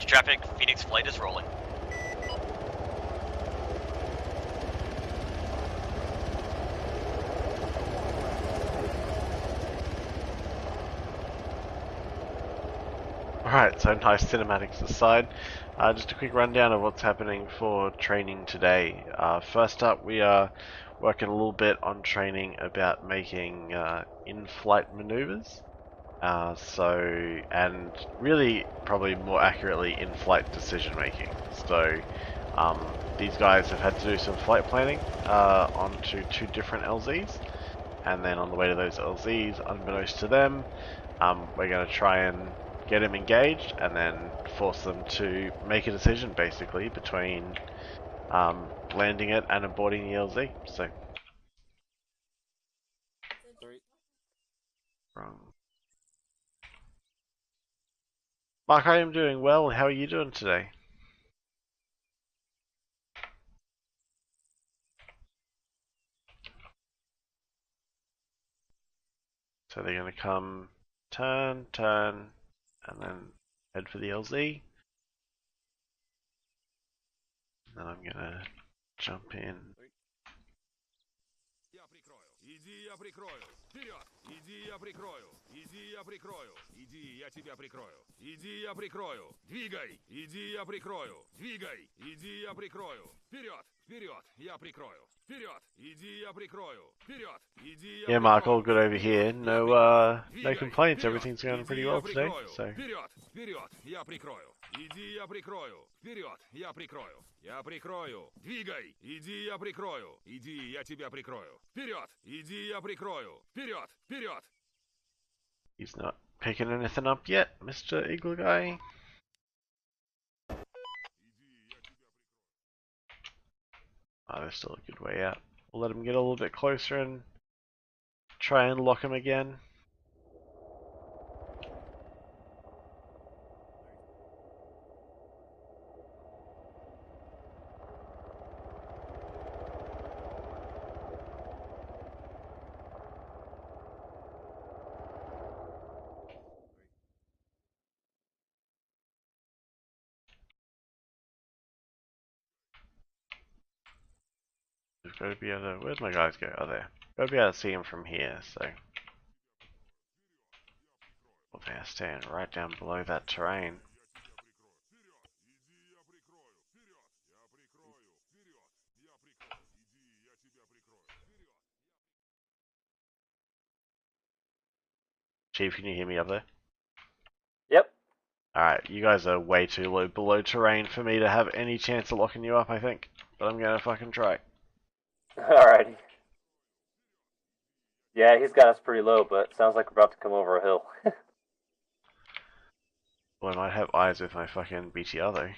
Traffic, Phoenix flight is rolling. Alright, so nice cinematics aside, just a quick rundown of what's happening for training today. First up, we are working a little bit on training about making in-flight maneuvers. And really, probably more accurately, in-flight decision making. So, these guys have had to do some flight planning onto 2 different LZs, and then on the way to those LZs, unbeknownst to them, we're going to try and get them engaged and then force them to make a decision, basically, between landing it and aborting the LZ. So, wrong. Mark, I am doing well. How are you doing today? So they're going to come, turn, and then head for the LZ. And then I'm going to jump in. Иди, я прикрою. Вперед! Иди, я прикрою. Иди, я прикрою. Иди, я тебя прикрою. Иди, я прикрою. Двигай! Иди, я прикрою. Двигай! Иди, я прикрою. Вперед! Вперед! Я прикрою. Вперед! Иди, я прикрою. Вперед! Иди, я Yeah, Mark, all good over here. No complaints. Everything's going pretty well today. So. Вперед! Вперед! Я прикрою. Иди, я прикрою. Вперед! Я прикрою. Я прикрою. Двигай! Иди, я прикрою. Иди, я тебя прикрою. Вперед! Иди, я прикрою. Вперед! Вперед! He's not picking anything up yet, Mr. Eagle Guy. Oh, there's still a good way out. We'll let him get a little bit closer and try and lock him again. We've got to be able to... Where'd my guys go? Oh, there. Got to be able to see him from here, so... Well, they're staying right down below that terrain. Chief, can you hear me up there? Yep. Alright, you guys are way too low below terrain for me to have any chance of locking you up, I think. But I'm gonna fucking try. Alrighty. Yeah, he's got us pretty low, but sounds like we're about to come over a hill. Well, I might have eyes with my fucking BTR though.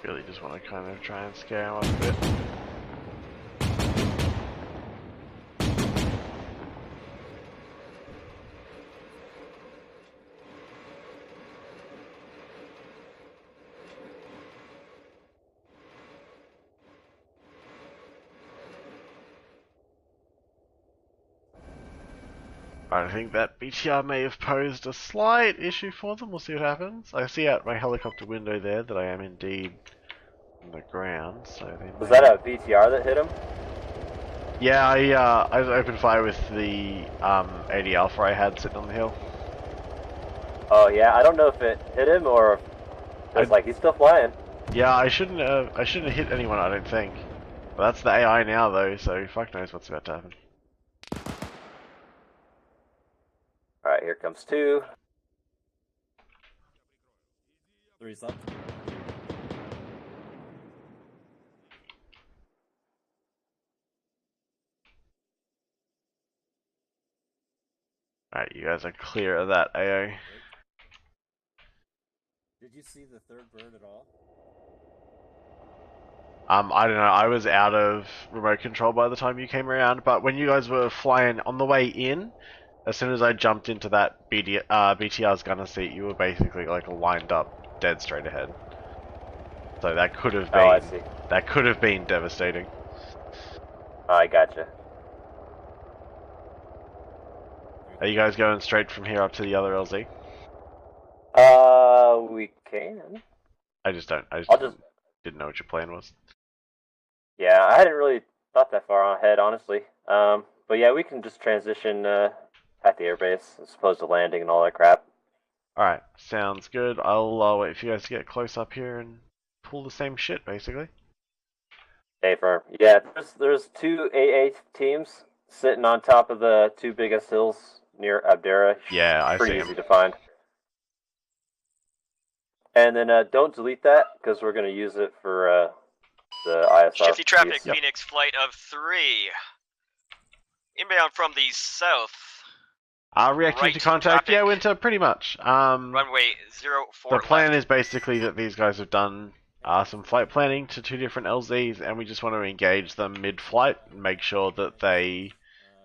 Really just want to kind of try and scare him up a bit. I think that BTR may have posed a slight issue for them. We'll see what happens. I see out my helicopter window there that I am indeed on the ground. So they Was that a BTR that hit him? Yeah, I opened fire with the 80 Alpha I had sitting on the hill. Oh yeah, I don't know if it hit him or it's like he's still flying. Yeah, I shouldn't have hit anyone, I don't think. But that's the AI now though, so fuck knows what's about to happen. Alright, here comes 2. 3's up. Alright, you guys are clear of that AO. Did you see the third bird at all? I don't know, I was out of remote control by the time you came around, but when you guys were flying on the way in, as soon as I jumped into that BTR's gunner seat, you were basically like lined up dead straight ahead. So that could have been, I see. that could have been devastating. I gotcha. Are you guys going straight from here up to the other LZ? We can. I just didn't know what your plan was. Yeah, I hadn't really thought that far ahead, honestly. But yeah, we can just transition at the airbase as opposed to landing and all that crap. Alright, sounds good. I'll wait for you guys to get close up here and pull the same shit, basically. Hey, firm. Yeah, there's two AA teams sitting on top of the two biggest hills near Abdera. Yeah, I see Pretty 'em. easy to find. And then don't delete that, because we're going to use it for the ISR. Shifty traffic, piece. Phoenix flight of 3. Inbound from the south. Reacting Right to contact, traffic. yeah, Winter, pretty much. Runway 04 The plan left. is basically that these guys have done some flight planning to 2 different LZs, and we just want to engage them mid-flight and make sure that they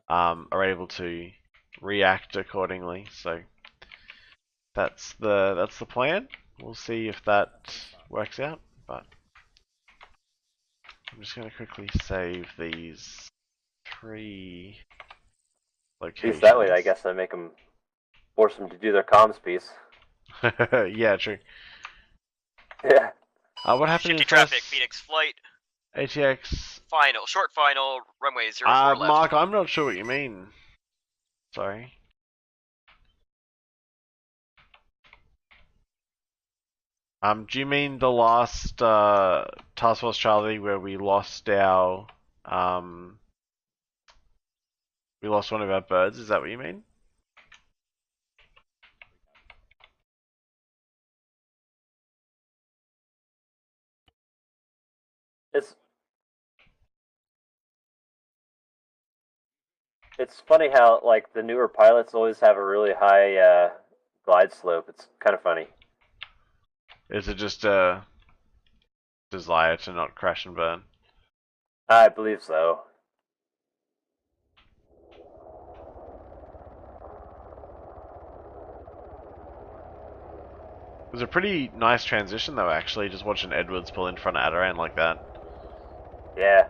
are able to react accordingly. So that's the plan. We'll see if that works out, but I'm just going to quickly save these 3 At locations. least that way, I guess I make them, force them to do their comms piece. Yeah, true. Yeah. What happened Shifty in traffic, first Phoenix flight. ATX? Final, short final, runway 04 left. Mark, I'm not sure what you mean. Sorry. Do you mean the last Task Force Charlie where we lost our we lost one of our birds? Is that what you mean? It's funny how like the newer pilots always have a really high glide slope. It's kind of funny. Is it just a desire to not crash and burn? I believe so. It was a pretty nice transition though, actually, just watching Edwards pull in front of Adaran like that. Yeah.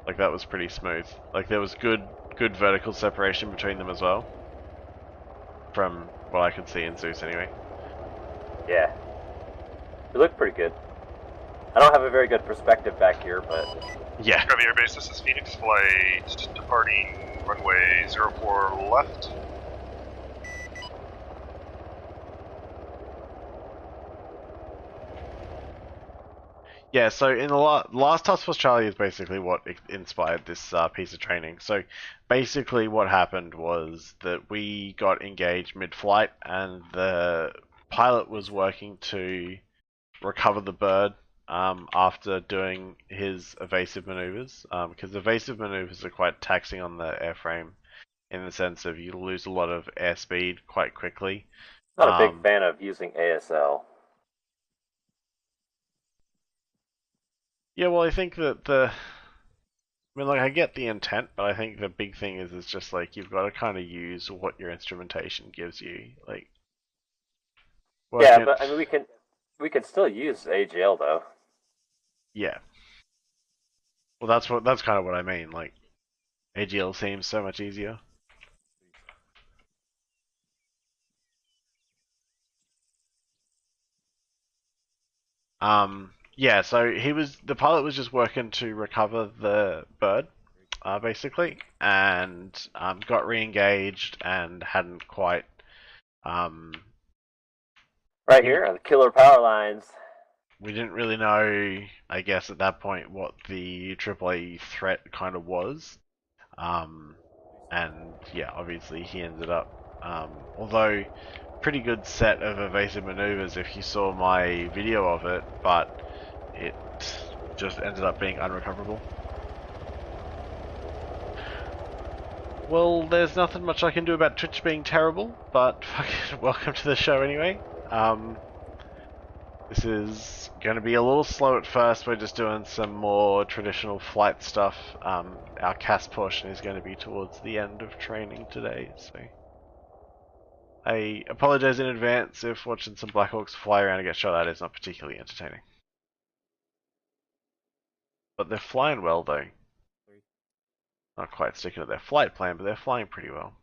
Like that was pretty smooth. Like there was good vertical separation between them as well. From what I could see in Zeus anyway. Yeah. It looked pretty good. I don't have a very good perspective back here, but... Yeah. Gravity Air Base, this is Phoenix Flight, departing runway 04 left. Yeah, so in the last Task Force Charlie is basically what inspired this piece of training. So basically what happened was that we got engaged mid-flight and the pilot was working to recover the bird after doing his evasive maneuvers, because evasive maneuvers are quite taxing on the airframe in the sense of you lose a lot of airspeed quite quickly. Not a big fan of using ASL. Yeah, well, I think that I mean, like, I get the intent, but I think the big thing is just, like, you've got to kind of use what your instrumentation gives you, like... Yeah, but, I mean, we can still use AGL, though. Yeah. Well, that's kind of what I mean, like, AGL seems so much easier. Yeah, so the pilot was just working to recover the bird, basically, and got re-engaged and hadn't quite, Right here, the killer power lines. We didn't really know, I guess, at that point what the AAA threat kind of was, and yeah, obviously he ended up, although pretty good set of evasive maneuvers if you saw my video of it, but it just ended up being unrecoverable. Well, there's nothing much I can do about Twitch being terrible, but fucking welcome to the show anyway. This is going to be a little slow at first. We're just doing some more traditional flight stuff. Our CAS portion is going to be towards the end of training today, so I apologize in advance if watching some Black Hawks fly around and get shot at is not particularly entertaining. But they're flying well, though. Not quite sticking to their flight plan, but they're flying pretty well.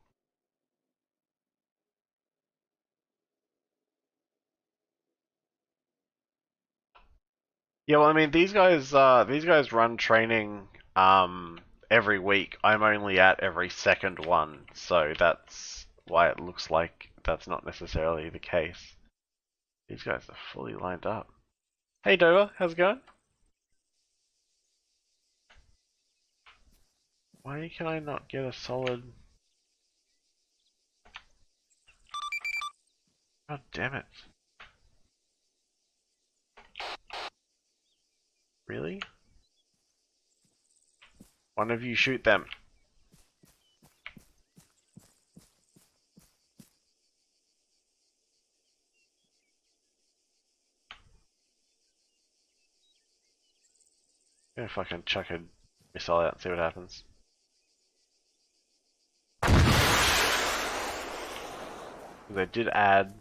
Yeah, well, I mean, these guys run training every week. I'm only at every second one, so that's why it looks like that's not necessarily the case. These guys are fully lined up. Hey Dover, how's it going? Why can I not get a solid... God damn it. Really? One of you shoot them. I'm gonna fucking chuck a missile out and see what happens. They did add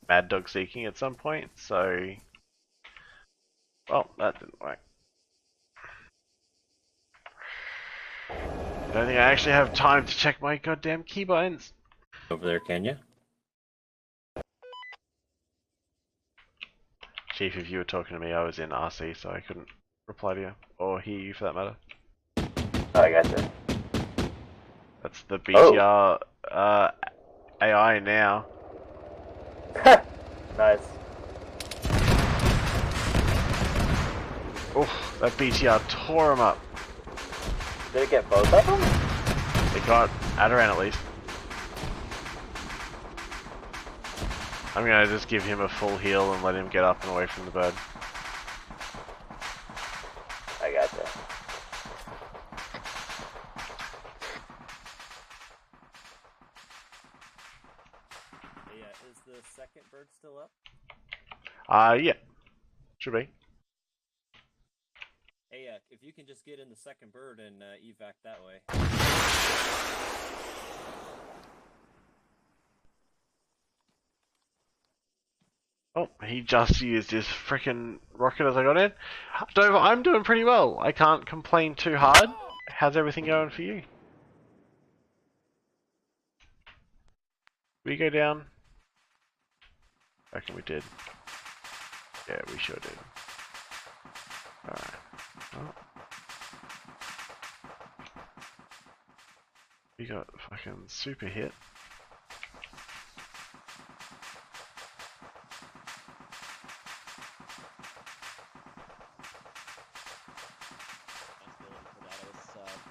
Mad Dog Seeking at some point, so... Well, that didn't work. I don't think I actually have time to check my goddamn keybinds. Over there, can you? Chief, if you were talking to me, I was in RC, so I couldn't reply to you, or hear you for that matter. Oh, I gotcha. That's the BTR AI now. Nice. Oof, that BTR tore him up. Did it get both of them? It got Adaran at least. I'm gonna just give him a full heal and let him get up and away from the bird. I gotcha. Yeah, is the second bird still up? Yeah. Should be. Hey, if you can just get in the second bird and evac that way. Oh, he just used his frickin' rocket as I got in. Dover, I'm doing pretty well. I can't complain too hard. How's everything going for you? We go down? I reckon we did. Yeah, we sure did. Alright. Oh. We got fucking super hit.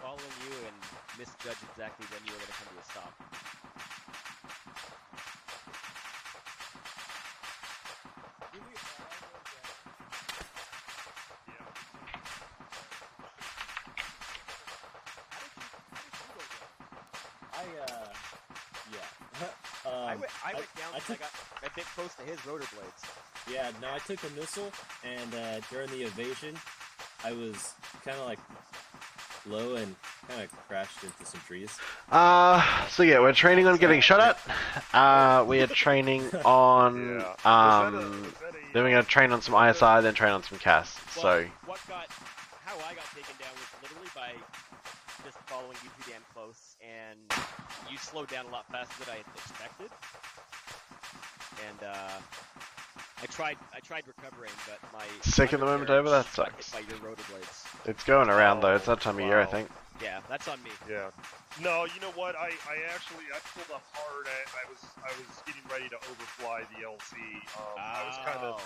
Following you and misjudged exactly when you were going to come to a stop. I went down because I got a bit close to his rotor blades. Yeah, no, I took a missile, and during the evasion, I was kind of like low and kind of crashed into some trees. So yeah, we're training on getting shot at. We are training on, then we're going to train on some ISR, then train on some CAS, Well, so... How I got taken down was literally by just following you too damn close, and you slowed down a lot faster than I had expected. And, I tried recovering, but my... Sick at the moment, over, that sucks. By your rotor blades. It's going around though, it's that time of year I think. Yeah, that's on me. Yeah. No, you know what? I pulled up hard. I was getting ready to overfly the LC. I was kind of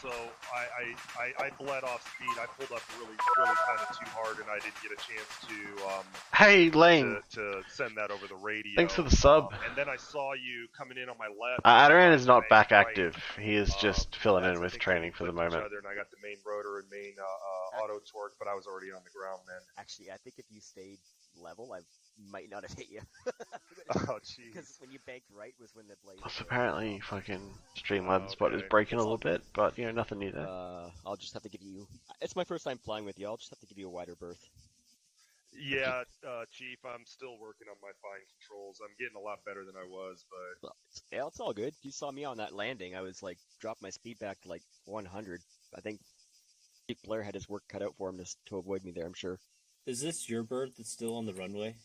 so I bled off speed. I pulled up really kind of too hard, and I didn't get a chance to Hey Lane, to send that over the radio. thanks for the sub. And then I saw you coming in on my left. Adaran is not back active. He is just filling in with training for the moment. And I got the main rotor and main auto torque, but I was already on the ground then. Actually, I think if you stayed level, I might not have hit you. Oh, jeez. Because when you banked right was when the blade. Plus, apparently, fucking Streamlabs Oh, spot is okay. breaking a It's little all bit, but nothing new there. I'll just have to give you. It's my first time flying with you. I'll just have to give you a wider berth. Yeah, Chief, I'm still working on my fine controls. I'm getting a lot better than I was, but Well, it's all good. You saw me on that landing. I was like, dropped my speed back to like 100. I think Chief Blair had his work cut out for him to avoid me there, I'm sure. Is this your bird that's still on the runway?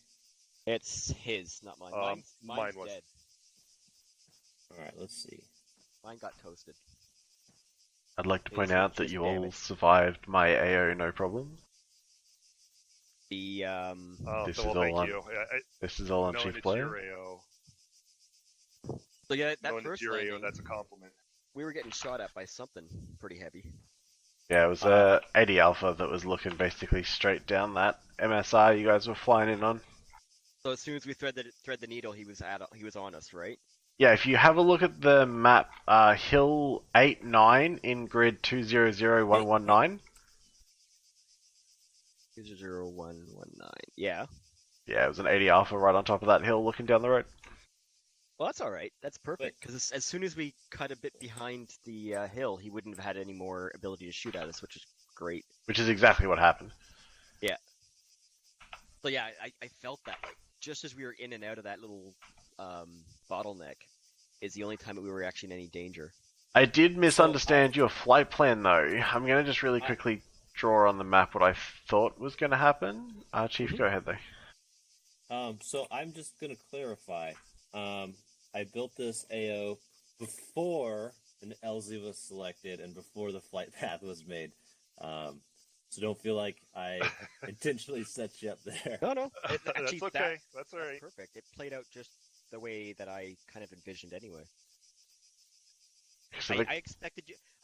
It's his, not mine. Mine's mine was. dead. Alright, let's see. Mine got toasted. I'd like to It's point out that just you all damage. survived my AO no problem. The Oh, This well, is all thank on- you. This is all on Knowing Chief it's Blair. your AO, So yeah, that knowing it's first your AO, landing, that's a compliment. we were getting shot at by something pretty heavy. Yeah, it was a 80 Alpha that was looking basically straight down that MSR you guys were flying in on. So as soon as we thread the needle, he was on us, right? Yeah, if you have a look at the map, Hill 8-9 in grid 200119. 00119. Yeah. Yeah, it was an 80 Alpha right on top of that hill looking down the road. Well, that's all right. That's perfect. Because as soon as we cut a bit behind the hill, he wouldn't have had any more ability to shoot at us, which is great. Which is exactly what happened. So yeah, I felt that like just as we were in and out of that little bottleneck is the only time that we were actually in any danger. I did misunderstand your flight plan though. I'm going to just really quickly draw on the map what I thought was going to happen. Chief, go ahead though. So I'm just gonna clarify. I built this AO before an LZ was selected and before the flight path was made. So don't feel like I intentionally set you up there. No. That's okay. That's all right. Perfect. It played out just the way that I kind of envisioned anyway. So I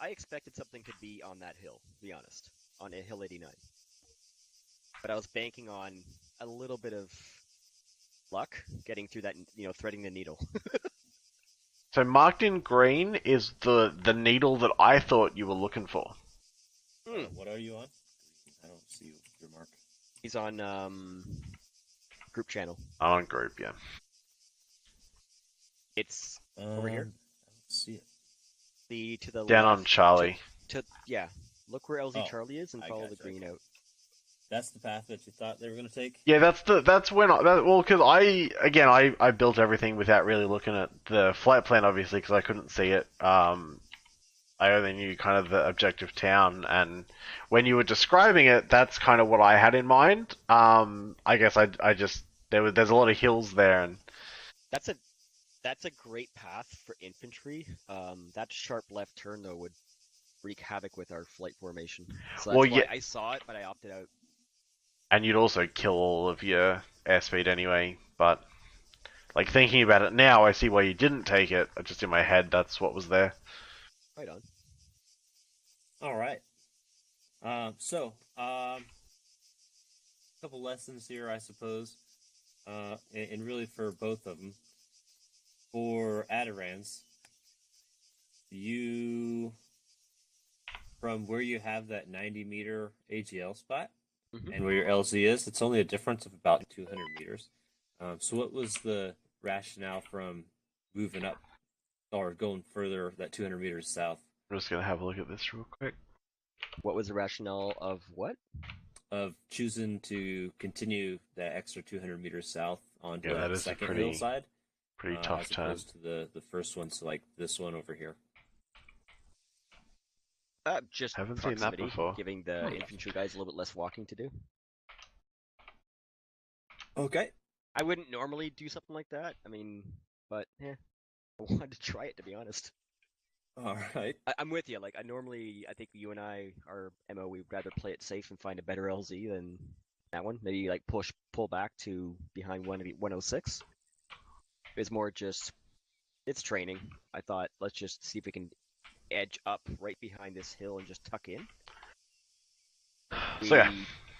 expected something could be on that hill, to be honest, on a Hill 89. But I was banking on a little bit of luck getting through that, threading the needle. So marked in green is the needle that I thought you were looking for. What are you on? I don't see your mark. He's on group channel. I'm on group, yeah. It's over here. I don't see it. To the Down left, on Charlie. yeah. Look where LZ Oh, Charlie is and I follow the gotcha, green okay. out. That's the path that you thought they were gonna take? Yeah, that's when because I built everything without really looking at the flight plan, obviously, because I couldn't see it. I only knew kind of the objective town, and when you were describing it, that's kind of what I had in mind. I guess I just there's a lot of hills there, and That's a great path for infantry. That sharp left turn though would wreak havoc with our flight formation. So that's Well, why yeah. I saw it, but I opted out. and you'd also kill all of your airspeed anyway. But like thinking about it now, I see why you didn't take it. Just in my head, that's what was there. Right on. All right. Couple lessons here, I suppose, and really for both of them. For Adirans, from where you have that 90-meter AGL spot Mhm. and where your LZ is, it's only a difference of about 200 meters. So what was the rationale from moving up or going further that 200 meters south? I'm just gonna have a look at this real quick. What was the rationale of what? Of choosing to continue that extra 200 meters south onto Yeah, that that is a second pretty- hillside? Pretty tough as turn. opposed to the first one, so like this one over here. Just Haven't seen that proximity, before. giving the infantry guys a little bit less walking to do. Okay. I wouldn't normally do something like that. I mean, but I wanted to try it, to be honest. All right. I'm with you. Like, I think you and I, our MO, we'd rather play it safe and find a better LZ than that one. Maybe like pull back to behind 106. It's more just, it's training. I thought, let's just see if we can edge up right behind this hill and just tuck in. So yeah,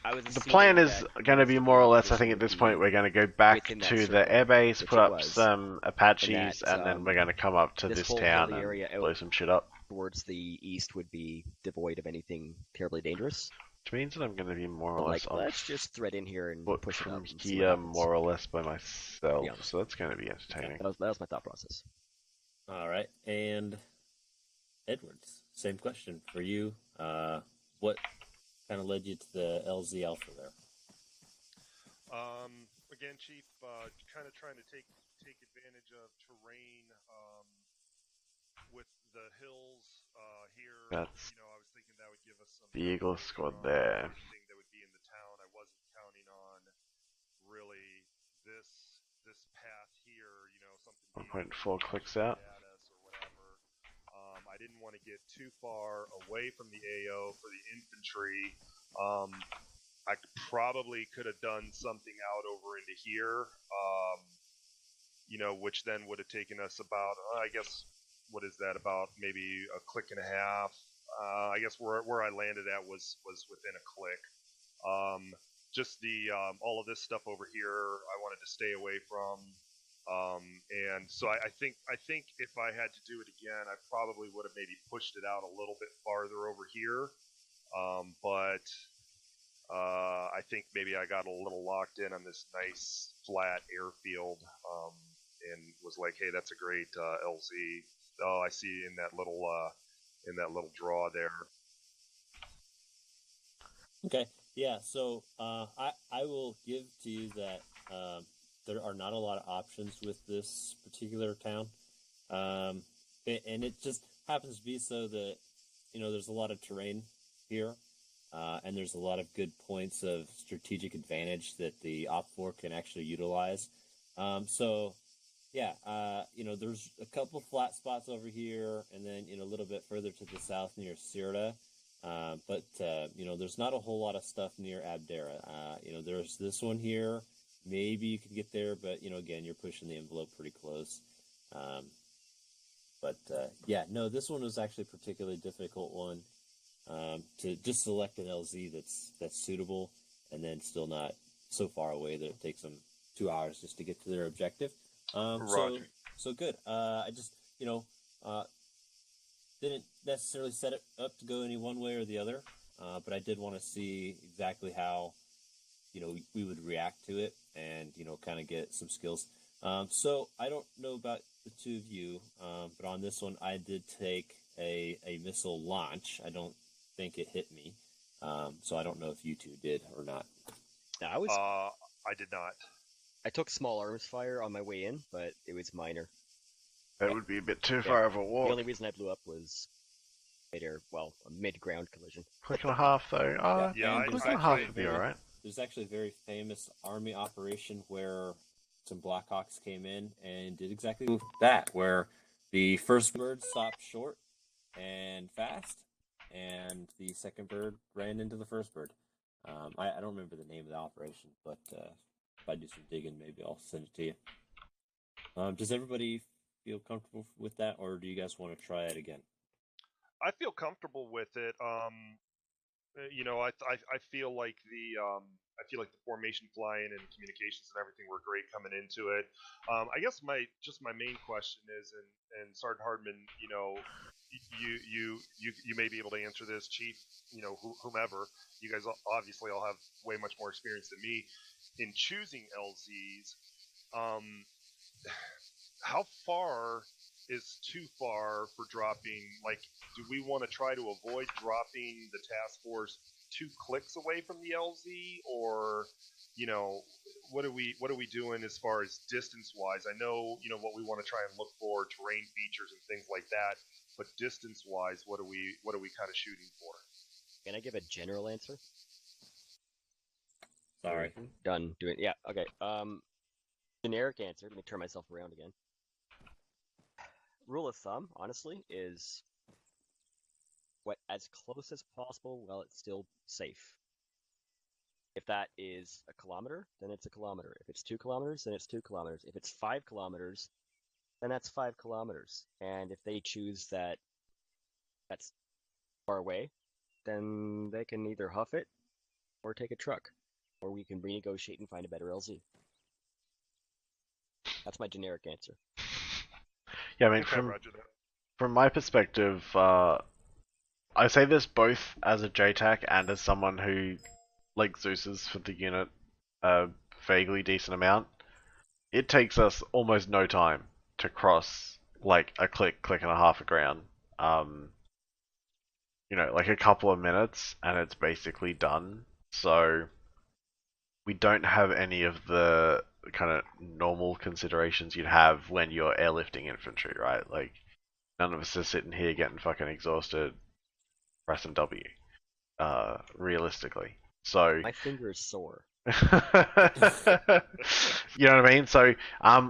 I was the plan assuming is that going to most be of more the or less, I opposition think at would this be point, we're going to go back within that to the circle, airbase, which put it up was. some Apaches, And that, and then we're going to come up to this this whole town hilly and area out blow some shit up. towards the east would be devoid of anything terribly dangerous. Which means that I'm going to be more or But, less like, on let's just thread in here and foot push it from up and see what here, happens. more or less by myself. Yeah. So that's going to be Yeah, entertaining. that was my thought process. All right, and Edwards, same question for you. What kind of led you to the LZ Alpha there? Again, Chief, kind of trying to take advantage of terrain with the hills here. That's I was thinking that would give us some the Eagle exposure squad on there. everything that would be in the town. I wasn't counting on really this path here. Something being 1.4 clicks out. at us or whatever. I didn't want to get too far away from the AO for the infantry. I probably could have done something out over into here, which then would have taken us about, I guess, what is that, about maybe a click and a half. I guess where I landed at was within a click. Just all of this stuff over here, I wanted to stay away from. And so I think if I had to do it again, I probably would have maybe pushed it out a little bit farther over here. But I think maybe I got a little locked in on this nice flat airfield, and was like, hey, that's a great LZ. Oh, I see in that little draw there. Okay, yeah. So I will give to you that there are not a lot of options with this particular town, and it just happens to be so that there's a lot of terrain here. And there's a lot of good points of strategic advantage that the Op4 can actually utilize. So, yeah, there's a couple flat spots over here, and then a little bit further to the south near Sirta. But there's not a whole lot of stuff near Abdera. There's this one here. Maybe you could get there, but again, you're pushing the envelope pretty close. Yeah, no, this one was actually a particularly difficult one. To just select an LZ that's suitable, and then still not so far away that it takes them 2 hours just to get to their objective. So good. I just didn't necessarily set it up to go any one way or the other, but I did want to see exactly how we would react to it, and kind of get some skills. So I don't know about the two of you, but on this one I did take a missile launch. I don't think it hit me, so I don't know if you two did or not. I did not. I took small arms fire on my way in, but it was minor. That would be a bit too far of a walk. The only reason I blew up was a mid-ground collision. Click and a half though. Click and a half would be alright. There's actually a very famous Army operation where some Blackhawks came in and did exactly that, where the first bird stopped short and fast, and the second bird ran into the first bird. I don't remember the name of the operation, but if I do some digging, maybe I'll send it to you. Does everybody feel comfortable with that, or do you guys want to try it again? I feel comfortable with it. I feel like the formation flying and communications and everything were great coming into it. I guess my main question is, and Sergeant Hardman, you may be able to answer this, Chief, whomever. You guys obviously all have way much more experience than me in choosing LZs. How far is too far for dropping? Like, do we want to try to avoid dropping the task force 2 clicks away from the LZ, or what are we doing as far as distance wise? I know what we want to try and look for, terrain features and things like that, but distance wise, what are we kind of shooting for? Can I give a general answer? Sorry. Done doing. Yeah. Okay. Generic answer. Let me turn myself around again. Rule of thumb, honestly, is what as close as possible while it's still safe. If that is a kilometer, then it's a kilometer. If it's 2 kilometers, then it's 2 kilometers. If it's 5 kilometers, then that's 5 kilometers. And if they choose that that's far away, then they can either huff it or take a truck, or we can renegotiate and find a better LZ. That's my generic answer. Yeah, I mean, from my perspective, I say this both as a JTAC and as someone who like Zeus's for the unit a vaguely decent amount. It takes us almost no time to cross like a click and a half of ground. Like a couple of minutes and it's basically done. So we don't have any of the kind of normal considerations you'd have when you're airlifting infantry, right? Like none of us are sitting here getting fucking exhausted pressing W. Realistically. So My finger is sore. you know what I mean? So,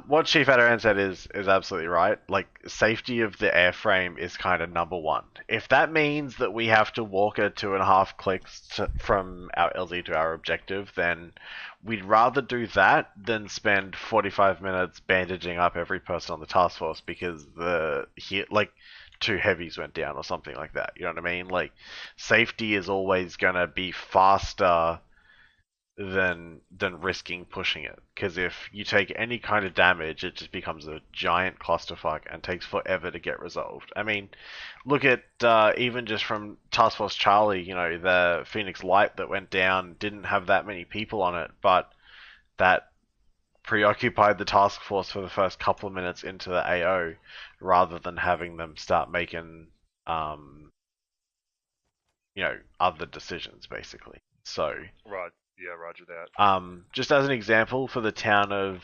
what Chief Adaran said is absolutely right. Like, safety of the airframe is kind of number one. If that means that we have to walk a 2.5 clicks from our LZ to our objective, then we'd rather do that than spend 45 minutes bandaging up every person on the task force because two heavies went down or something like that. You know what I mean? Like, safety is always gonna be faster than risking pushing it. Because if you take any kind of damage, it just becomes a giant clusterfuck and takes forever to get resolved. I mean, look at even just from Task Force Charlie, the Phoenix Light that went down didn't have that many people on it, but that preoccupied the task force for the first couple of minutes into the AO rather than having them start making other decisions basically. So Yeah, roger that. just as an example, for the town of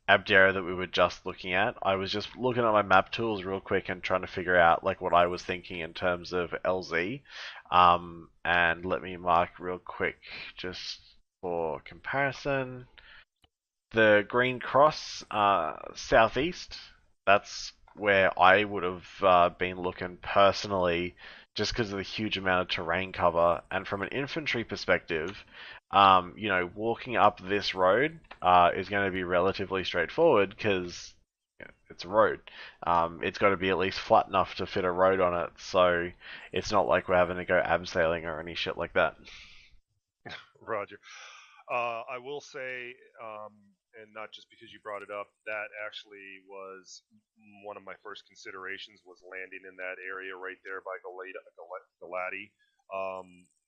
Abdera that we were just looking at, I was just looking at my map tools real quick and trying to figure out like what I was thinking in terms of LZ. And let me mark real quick just for comparison. The green cross southeast, that's where I would have been looking personally just because of the huge amount of terrain cover. And from an infantry perspective, walking up this road is going to be relatively straightforward because it's a road. It's got to be at least flat enough to fit a road on it, so it's not like we're having to go abseiling or any shit like that. Roger. I will say, and not just because you brought it up, that actually was one of my first considerations was landing in that area right there by Galati.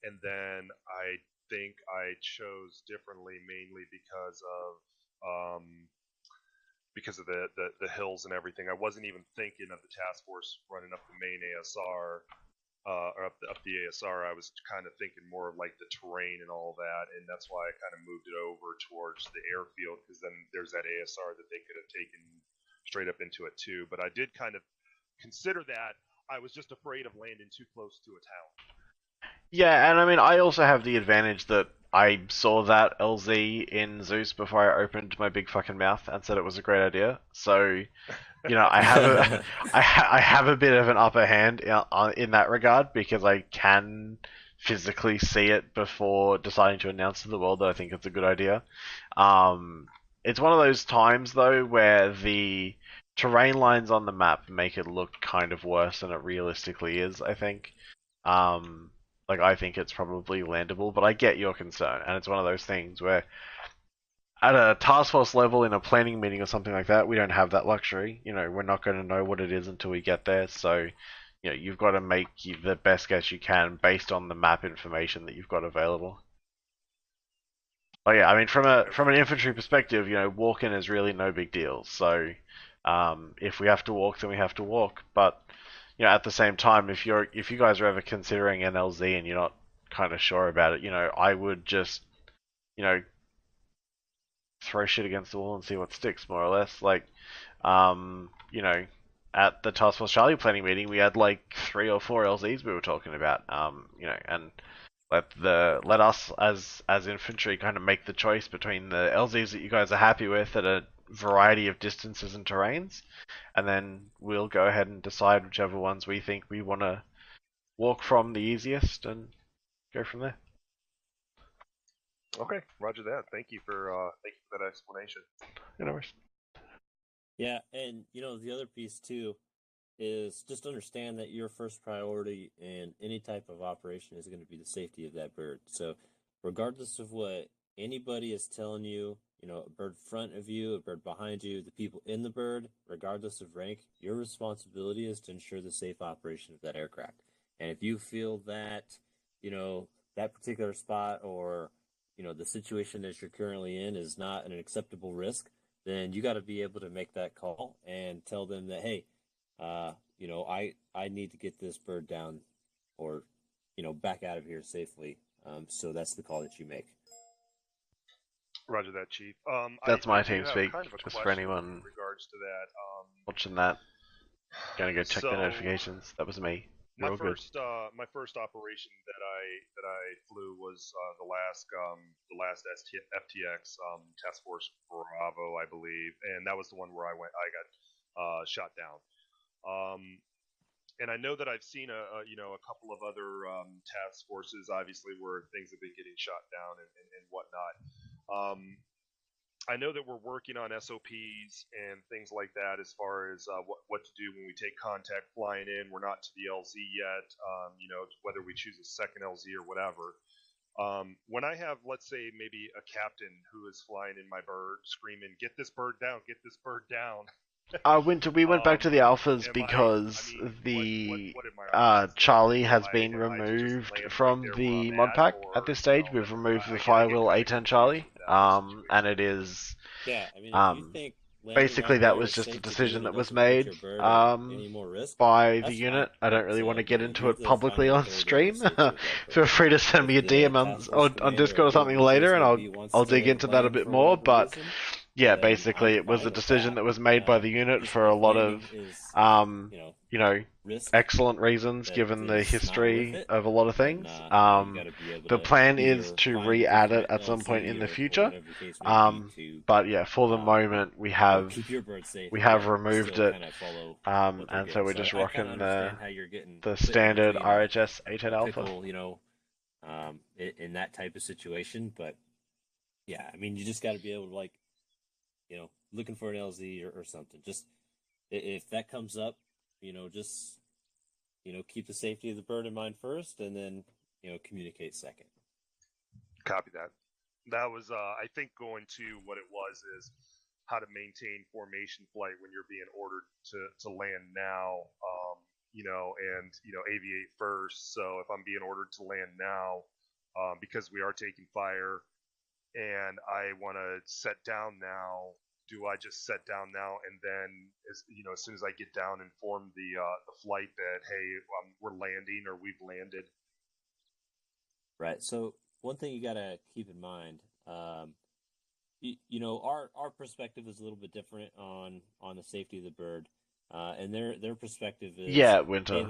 And then I think I chose differently mainly because of the hills and everything. I wasn't even thinking of the task force running up the main ASR. Or up the ASR, I was kind of thinking more of like the terrain and all that, and that's why I kind of moved it over towards the airfield, because then there's that ASR that they could have taken straight up into it too. But I did kind of consider that. I was just afraid of landing too close to a town. Yeah, and I mean, I also have the advantage that I saw that LZ in Zeus before I opened my big fucking mouth and said it was a great idea. So, I have I have a bit of an upper hand in that regard because I can physically see it before deciding to announce to the world that I think it's a good idea. It's one of those times though where the terrain lines on the map make it look kind of worse than it realistically is, I think. I think it's probably landable, but I get your concern, and it's one of those things where at a task force level in a planning meeting or something like that, we don't have that luxury. We're not going to know what it is until we get there, so you've got to make the best guess you can based on the map information that you've got available. But yeah, I mean, from an infantry perspective, walking is really no big deal. So if we have to walk, then we have to walk. But at the same time, if you guys are ever considering an LZ and you're not kind of sure about it, I would just, throw shit against the wall and see what sticks, more or less. Like, at the Task Force Charlie planning meeting, we had like 3 or 4 LZs we were talking about, and let us as infantry kind of make the choice between the LZs that you guys are happy with at a variety of distances and terrains, and then we'll go ahead and decide whichever ones we think we want to walk from the easiest and go from there. Okay, roger that. Thank you for that explanation. No worries. Yeah, and the other piece too is just understand that your first priority in any type of operation is going to be the safety of that bird. So regardless of what anybody is telling you, a bird front of you, a bird behind you, the people in the bird, regardless of rank, your responsibility is to ensure the safe operation of that aircraft. And if you feel that, that particular spot or, the situation that you're currently in is not an acceptable risk, then you got to be able to make that call and tell them that, hey, I need to get this bird down or, back out of here safely. So that's the call that you make. Roger that, Chief. That's I my do team have speak, kind of a just for question anyone in regards to that. watching that. Gonna go check the So, notifications. That was me. You're My all good. my first operation that I flew was the last FTX Task Force Bravo, I believe, and that was the one where I got shot down. And I know that I've seen a couple of other task forces, obviously, where things have been getting shot down and whatnot. I know that we're working on SOPs and things like that as far as what to do when we take contact flying in. We're not to the LZ yet, whether we choose a second LZ or whatever. When I have, let's say, maybe a captain who is flying in my bird screaming, "Get this bird down, get this bird down." We went back to the alphas am I- because I mean, the what am I options Charlie there? has been Am I to just removed land right from there where the I'm mod at, pack or, at this stage. We've removed the I get Firewheel kinda A10 confused Charlie, with that and situation. it is Yeah, I mean, if you think landing basically right that there was is just a safe to do decision and that it was doesn't put made your bird at any more risk, by the that's unit. fine. I don't But, really want to get into you it have to publicly find out on if they're stream. the safety of that Feel bird. free to send If me a the DM task force on commander Discord or something whoever it is later, and maybe wants I'll to dig into that a land bit for more. whatever But reason, yeah, then basically I'm it was fine a with decision that. that was made by the unit Just for a if lot landing of is, risk excellent reasons that given the is not worth history it, of a lot of then things. you got to be able The to plan is either to find a re-add it different at some point LZ in the or future. whatever the case may be to But yeah, for the moment we keep your bird safe. we and have yet removed still it, kind of follow what they're and so getting. we're just I kind of rocking understand how you're getting the put in standard between RHS A10 a Alpha. pickle, in that type of situation. But yeah, I mean, you just got to be able to looking for an LZ or something. Just if that comes up, just keep the safety of the bird in mind first, and then communicate second. Copy that. That was, I think, going to what it was is how to maintain formation flight when you're being ordered to land now, and aviate first. So if I'm being ordered to land now, because we are taking fire, and I want to set down now, do I just set down now and then, as soon as I get down, inform the flight that, hey, we're landing or we've landed? Right. So one thing you got to keep in mind, our perspective is a little bit different on the safety of the bird, and their perspective is Winter. Hey,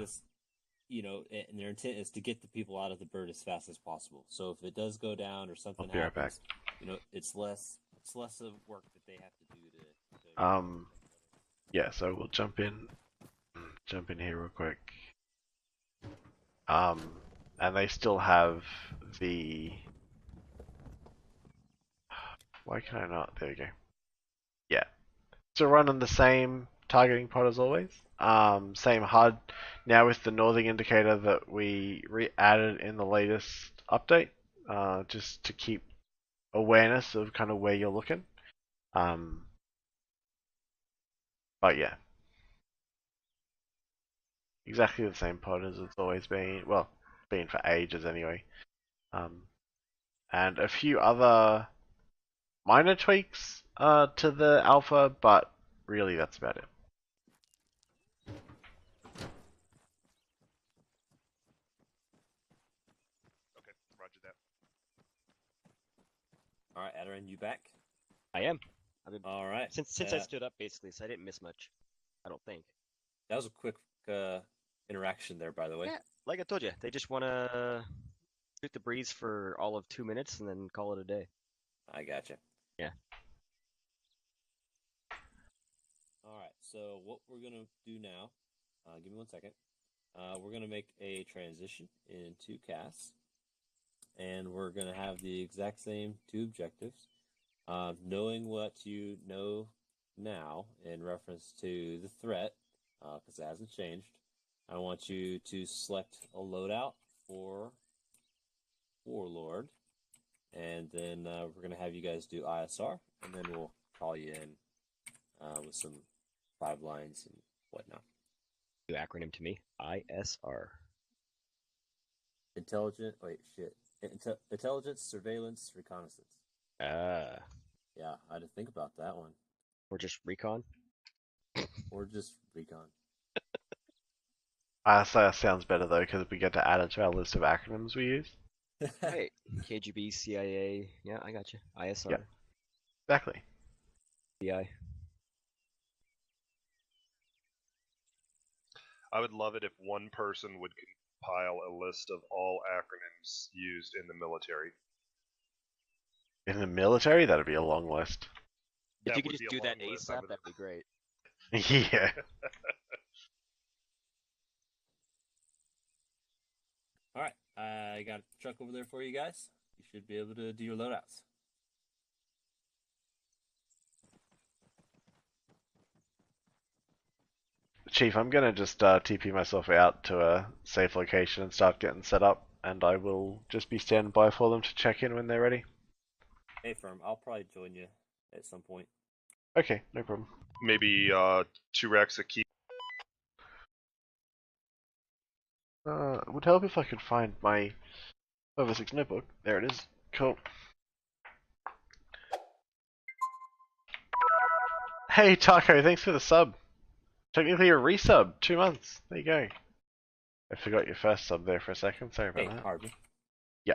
and their intent is to get the people out of the bird as fast as possible. So if it does go down or something I'll be right back. happens, it's less of work that they have to do to Yeah, so we'll jump in here real quick. And they still have the... Why can I not? There we go. Yeah. So running the same targeting pod as always. Same HUD. Now with the northing indicator that we re-added in the latest update. Just to keep awareness of kind of where you're looking. But yeah. Exactly the same pod as it's always been. Well, been for ages anyway. And a few other minor tweaks to the alpha, but really that's about it. Okay, roger that. All right, Adarin, you back? I am. I've been, All right. since I stood up, basically, so I didn't miss much. I don't think. That was a quick interaction there, by the way. Yeah, like I told you, they just want to shoot the breeze for all of 2 minutes and then call it a day. I gotcha. Yeah. All right, so what we're going to do now, give me 1 second. We're going to make a transition into CAS, and we're going to have the exact same two objectives. Knowing what you know now in reference to the threat, because it hasn't changed, I want you to select a loadout for Warlord, and then we're going to have you guys do ISR, and then we'll call you in with some 5 lines and whatnot. You acronym to me, ISR. Intelligent. Wait, shit. Intelligence, surveillance, reconnaissance. Uh, Yeah, I had to think about that one. or just recon. Or just recon. So that sounds better though, because we get to add it to our list of acronyms we use. Right. KGB, CIA. Yeah, I got you. ISR. Yep. Exactly. BI. I would love it if one person would compile a list of all acronyms used in the military. In the military, that'd be a long list. If That you could would just be a do that long list. I ASAP, would- that'd be great. Yeah. All right, I got a truck over there for you guys. You should be able to do your loadouts. Chief, I'm gonna just TP myself out to a safe location and start getting set up, and I will just be standing by for them to check in when they're ready. Hey, firm, I'll probably join you at some point. Okay, no problem. Maybe 2 racks of key. It would help if I could find my over 6 notebook. There it is. Cool. Hey Taco, thanks for the sub. Technically a resub, 2 months. There you go. I forgot your first sub there for a second. Sorry about Hey, that. Hardman. Yeah.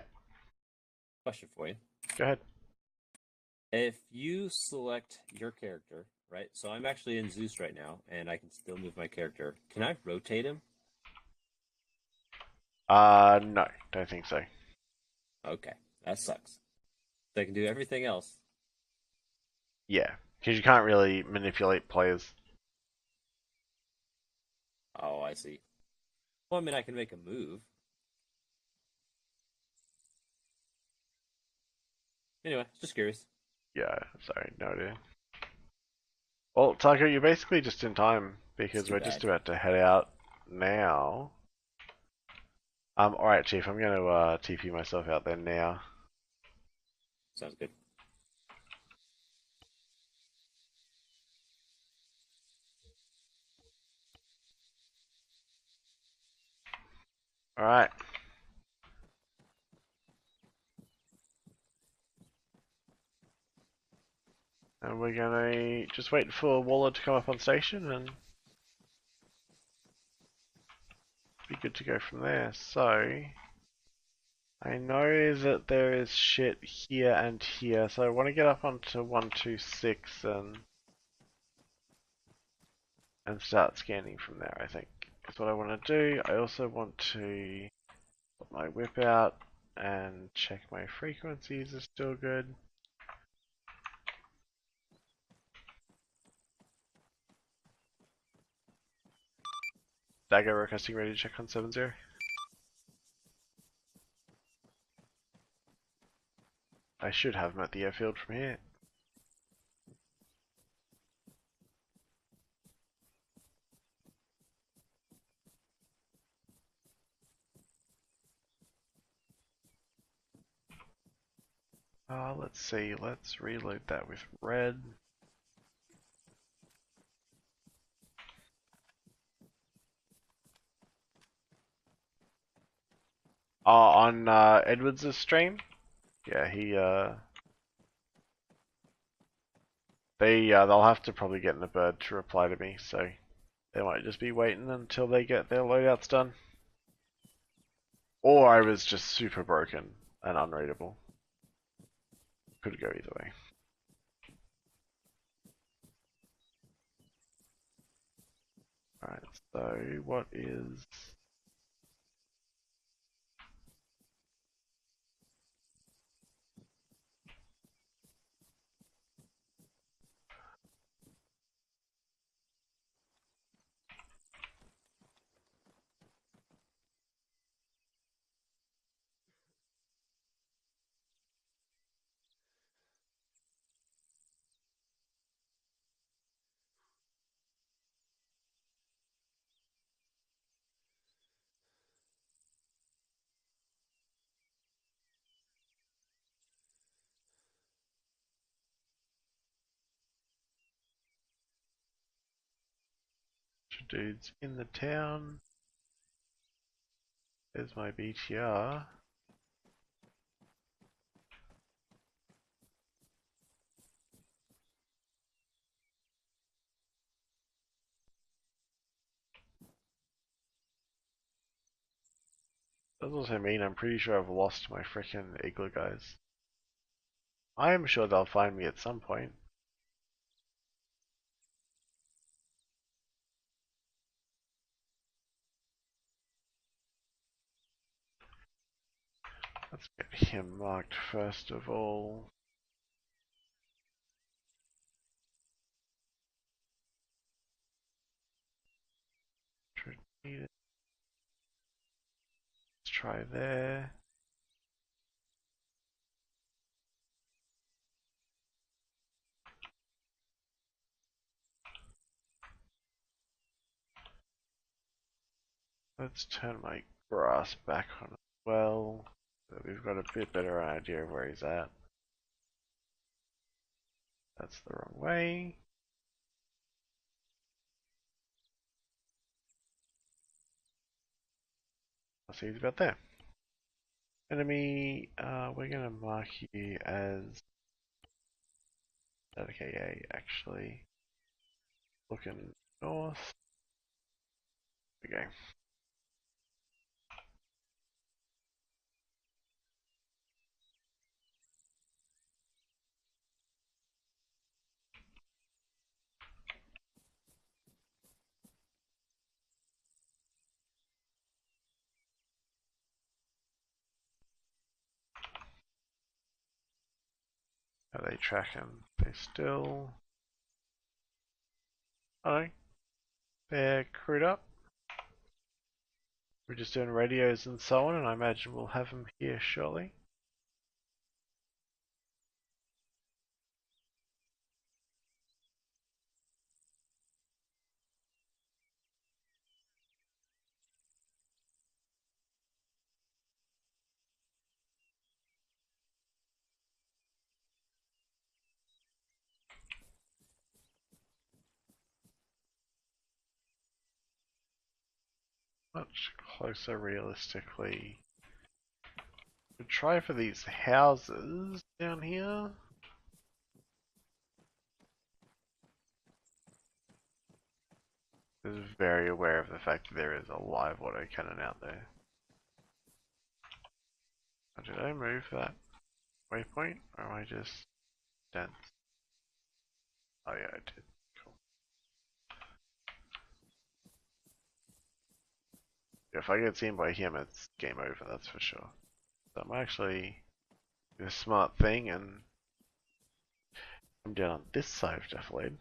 Question for you. Go ahead. If you select your character, right? So I'm actually in Zeus right now, and I can still move my character. Can I rotate him? No, don't think so. Okay, that sucks. So I can do everything else. Yeah, because you can't really manipulate players. Oh, I see. Well, I mean, I can make a move. Anyway, just curious. Yeah, sorry, no idea. Well, Taco, you're basically just in time because Too we're just bad. about to head out now. Alright, Chief, I'm gonna TP myself out there now. Sounds good. Alright. And we're gonna just wait for Waller to come up on station and be good to go from there. So, I know that there is shit here and here, so I want to get up onto 126 and start scanning from there, I think. That's what I want to do. I also want to put my whip out and check my frequencies are still good. Dagger requesting ready to check on 70. I should have him at the airfield from here. Let's see, let's reload that with red. On Edwards' stream? Yeah, they'll have to probably get in a bird to reply to me, so they might just be waiting until they get their loadouts done. Or I was just super broken and unreadable. Could go either way. Alright, so what is... Dudes in the town. There's my BTR. Does also mean I'm pretty sure I've lost my frickin' igloo guys. I am sure they'll find me at some point. Let's get him marked first of all. Let's try there. Let's turn my grass back on as well, so that we've got a bit better idea of where he's at. That's the wrong way. I'll see he's about there. Enemy, we're gonna mark you as okay, actually looking north. Okay. Are they tracking? They still. Oh, they're crewed up. We're just doing radios and so on, and I imagine we'll have them here shortly. Much closer realistically. We'll try for these houses down here. I'm very aware of the fact that there is a live autocannon out there. Did I move that waypoint, or am I just dense? Oh yeah, I did. Cool. If I get seen by him, it's game over, that's for sure. So I'm actually doing a smart thing, and I'm down on this side of Defilade.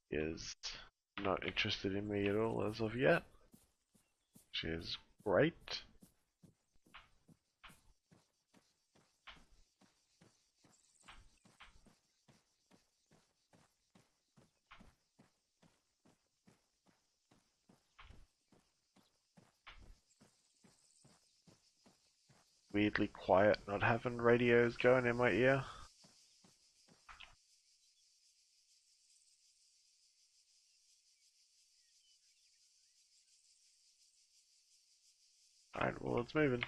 He is not interested in me at all as of yet, which is great. Weirdly quiet, not having radios going in my ear. Alright, well it's moving.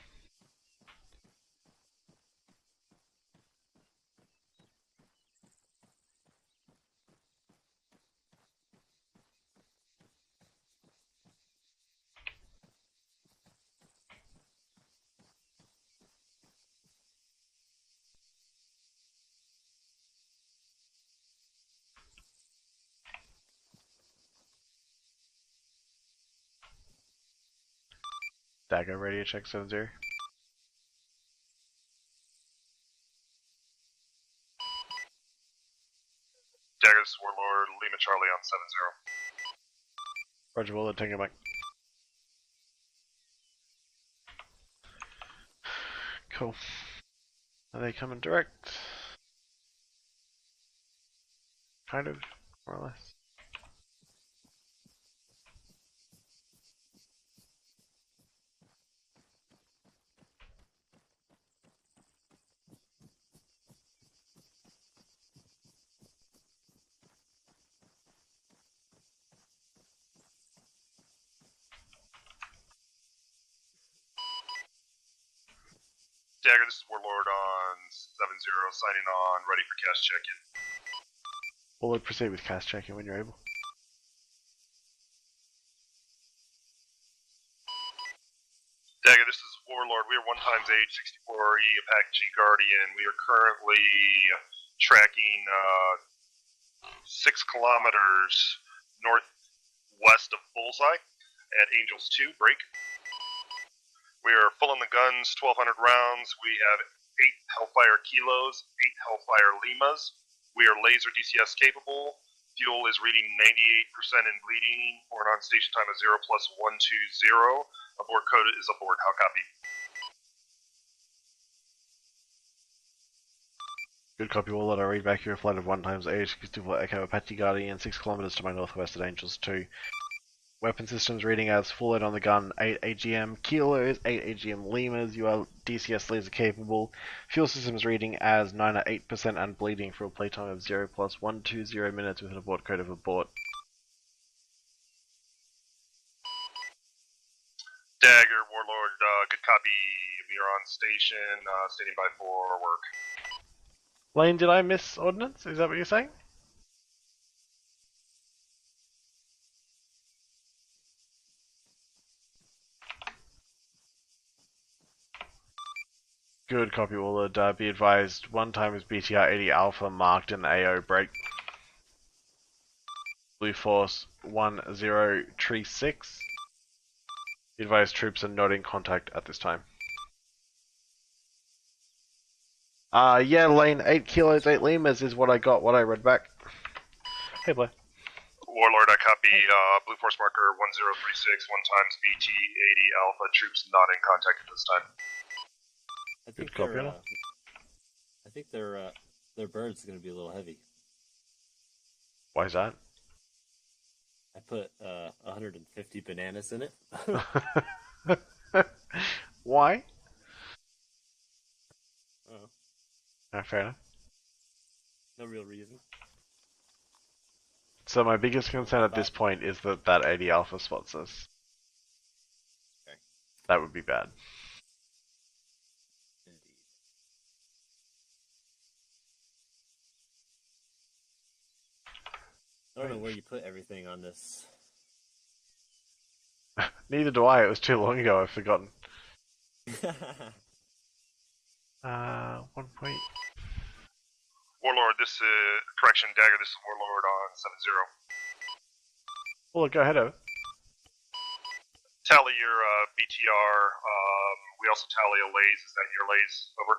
Dagger, radio check 70. Dagger's Warlord, Lima Charlie on 70. Roger, bullet, take it back. Cool. Are they coming direct? Kind of, more or less. Dagger, this is Warlord on 7-0, signing on, ready for CAS check-in. We'll proceed with CAS checking when you're able. Dagger, this is Warlord. We are 1x864E Apache Guardian. We are currently tracking 6 kilometers northwest of Bullseye at Angels 2, break. We are full on the guns, 1,200 rounds. We have 8 Hellfire Kilos, 8 Hellfire Limas. We are laser DCS capable. Fuel is reading 98% and bleeding for an on-station time of 0+120. Abort code is abort. How copy? Good copy, Warlord. I read back your flight of 1x8 Echo Apache Guardian, 6 kilometers to my northwest at Angels 2. Weapon systems reading as full load on the gun, 8 AGM kilos, 8 AGM lemurs, you are DCS laser capable. Fuel systems reading as 9 at 8% and bleeding for a playtime of 0+120 minutes with an abort code of abort. Dagger, Warlord, good copy. We are on station, standing by for work. Lane, did I miss ordnance? Is that what you're saying? Good copy, Warlord. Be advised, 1 times BTR 80 Alpha marked in the AO break. Blue Force 1036. Be advised, troops are not in contact at this time. Yeah, Lane, 8 kilos, 8 lemurs is what I got, what I read back. Hey, Blair. Warlord, I copy. Blue Force marker 1036, 1 times BT 80 Alpha. Troops not in contact at this time. I think Good copy, their, Anna. I think their bird's gonna be a little heavy. Why is that? I put 150 bananas in it. Why? Oh, Fair enough. no real reason. So my biggest concern at this point is that that 80 Alpha spots us. Okay. That would be bad. Indeed. I don't know where you put everything on this. Neither do I, it was too long ago, I've forgotten. 1 point. Warlord, this is correction. Dagger, this is Warlord on 7-0. Well, go ahead, over. Tally your BTR. We also tally a laze. Is that your laze? Over.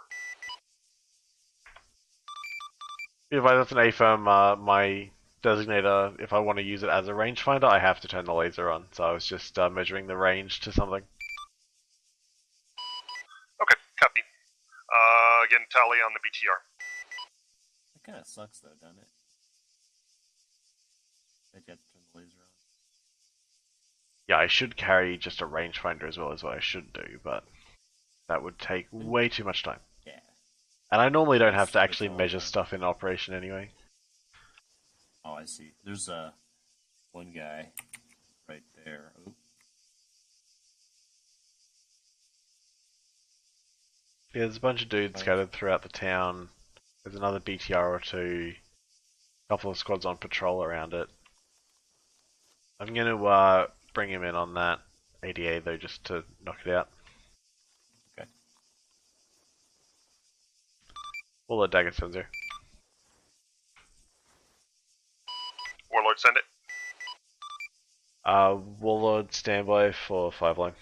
If that's an A-firm, my designator, if I want to use it as a rangefinder, I have to turn the laser on. So I was just measuring the range to something. Okay, copy. Again, tally on the BTR. That kind of sucks, though, doesn't it? That you have to turn the laser on. Yeah, I should carry just a rangefinder as well as what I should do, but that would take way too much time. Yeah. And I normally don't have to That's actually all measure done. stuff in operation anyway. Oh, I see. There's one guy right there. Oh. Yeah, there's a bunch of dudes scattered throughout the town. There's another BTR or two. A couple of squads on patrol around it. I'm gonna bring him in on that ADA though, just to knock it out. Okay. We'll let Dagger send her. Warlord, send it. Warlord standby for 5 line.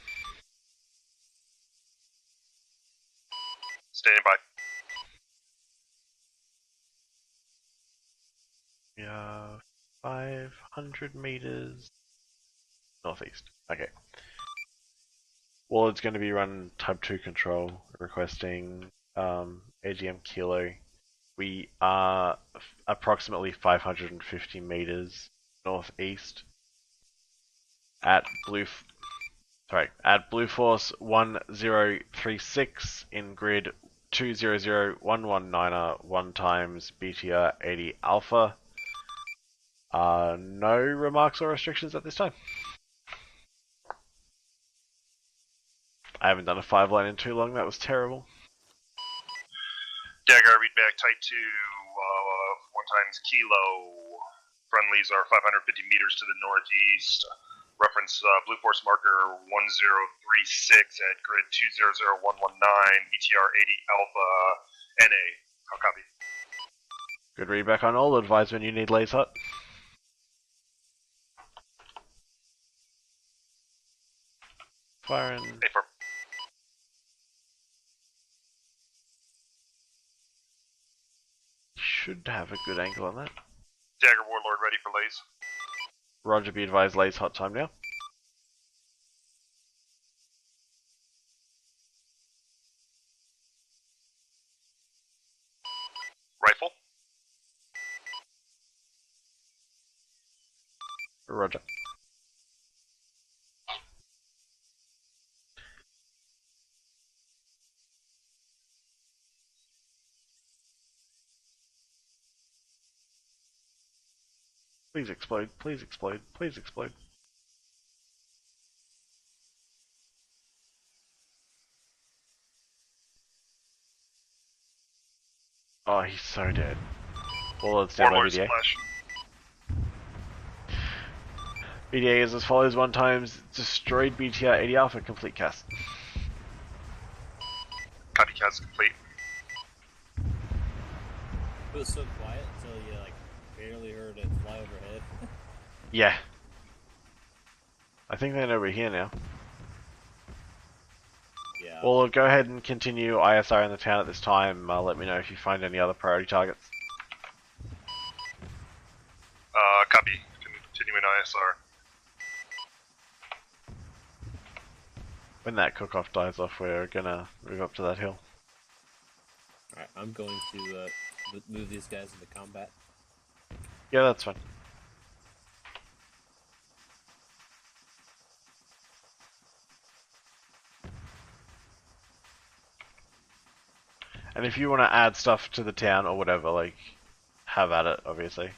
Standing by. Yeah, 500 meters northeast. Okay. Warlord's going to be run Type 2 control, requesting AGM Kilo. We are approximately 550 meters northeast at Blue Force 1036 in grid 200119er 1 times BTR 80 Alpha. No remarks or restrictions at this time. I haven't done a 5 line in too long, that was terrible. Dagger, read back type 2, 1 times kilo. Friendlies are 550 meters to the northeast. Reference Blue Force marker 1036 at grid 200119, BTR 80 Alpha NA. How copy? Good read back on all. Advise when you need laser hut. Firing. Affirm. Should have a good angle on that. Dagger Warlord ready for lays. Roger, be advised, lays hot time now. Rifle. Roger. Please explode, please explode, please explode. Oh, he's so dead. Warlord's dead by Warlord BDA. splash. BDA is as follows: 1 times destroyed BTR 80 Alpha, complete cast. Copy, cast complete. It was so quiet until you like barely heard it fly overhead. Yeah. I think they know we're here now. Yeah. Well, go ahead and continue ISR in the town at this time. Let me know if you find any other priority targets. Copy. Continuing ISR. When that cook-off dies off, we're gonna move up to that hill. Alright, I'm going to move these guys into combat. Yeah, that's fine. And if you want to add stuff to the town or whatever, like, have at it, obviously.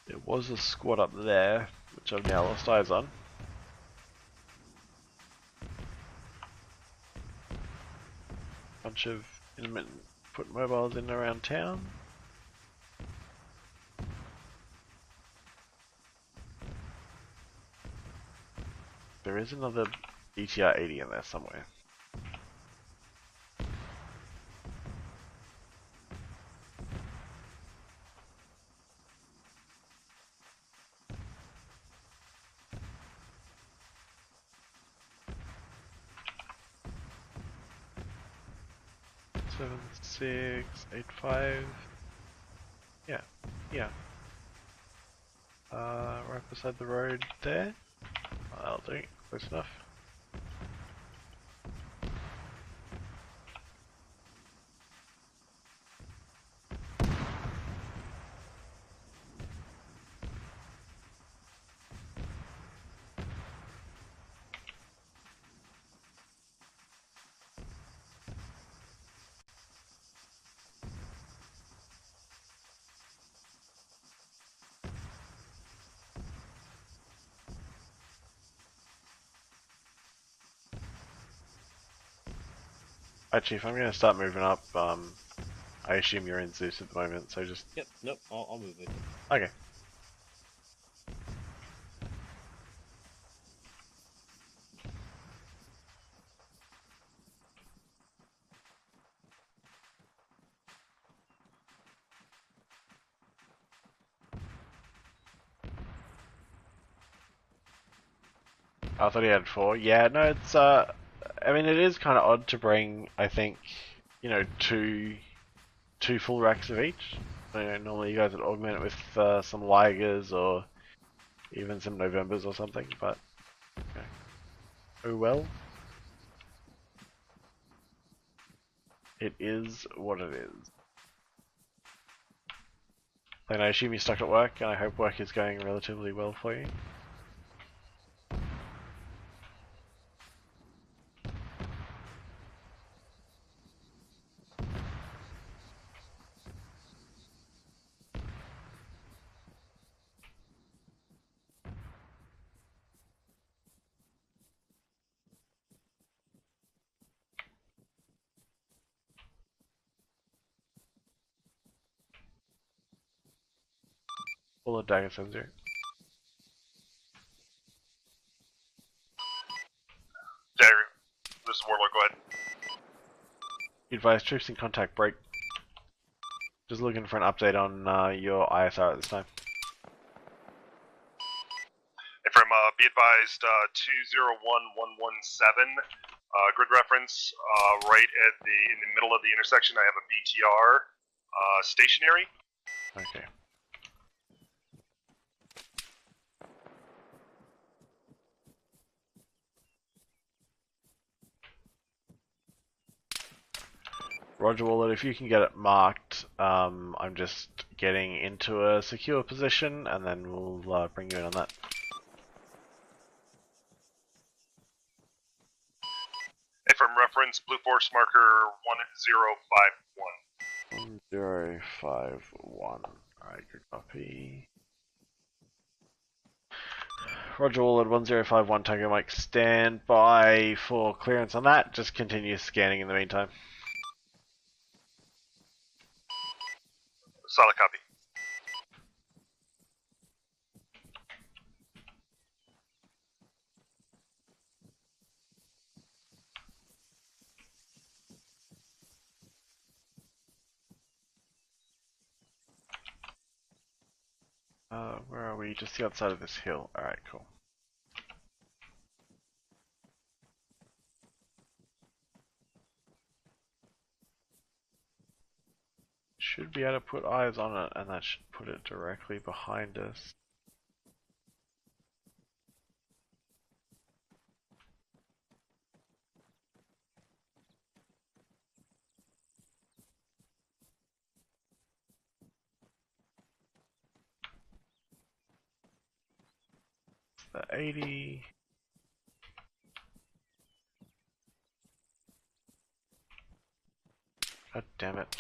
There was a squad up there, which I've now lost eyes on. Bunch of intermittent foot mobiles in and around town. There is another BTR 80 in there somewhere. Seven, 6, 8, 5. Yeah, yeah. Right beside the road there. That'll do. Close enough. Alright, Chief, I'm gonna start moving up. I assume you're in Zeus at the moment, so just... Yep, nope, I'll move it. Okay. I thought he had 4. Yeah, no, it's, I mean, it is kind of odd to bring, I think, you know, two full racks of each. You know, normally you guys would augment it with some Ligers or even some Novembers or something, but, okay. Oh well. It is what it is. And I assume you're stuck at work, and I hope work is going relatively well for you. Bullet Dagger 70. Dagger, this is Warlord, go ahead. Advise troops in contact break. Just looking for an update on your ISR at this time. From be advised, 201117, grid reference, right at in the middle of the intersection. I have a BTR stationary. Okay. Roger Wallet, if you can get it marked, I'm just getting into a secure position and then we'll bring you in on that. From reference, Blue Force marker 1051. 1051. Alright, good copy. Roger Wallet 1051 Tango Mike, stand by for clearance on that. Just continue scanning in the meantime. Solid copy. Where are we? Just the outside of this hill. Alright, cool. Should be able to put eyes on it, and that should put it directly behind us. The 80. God damn it.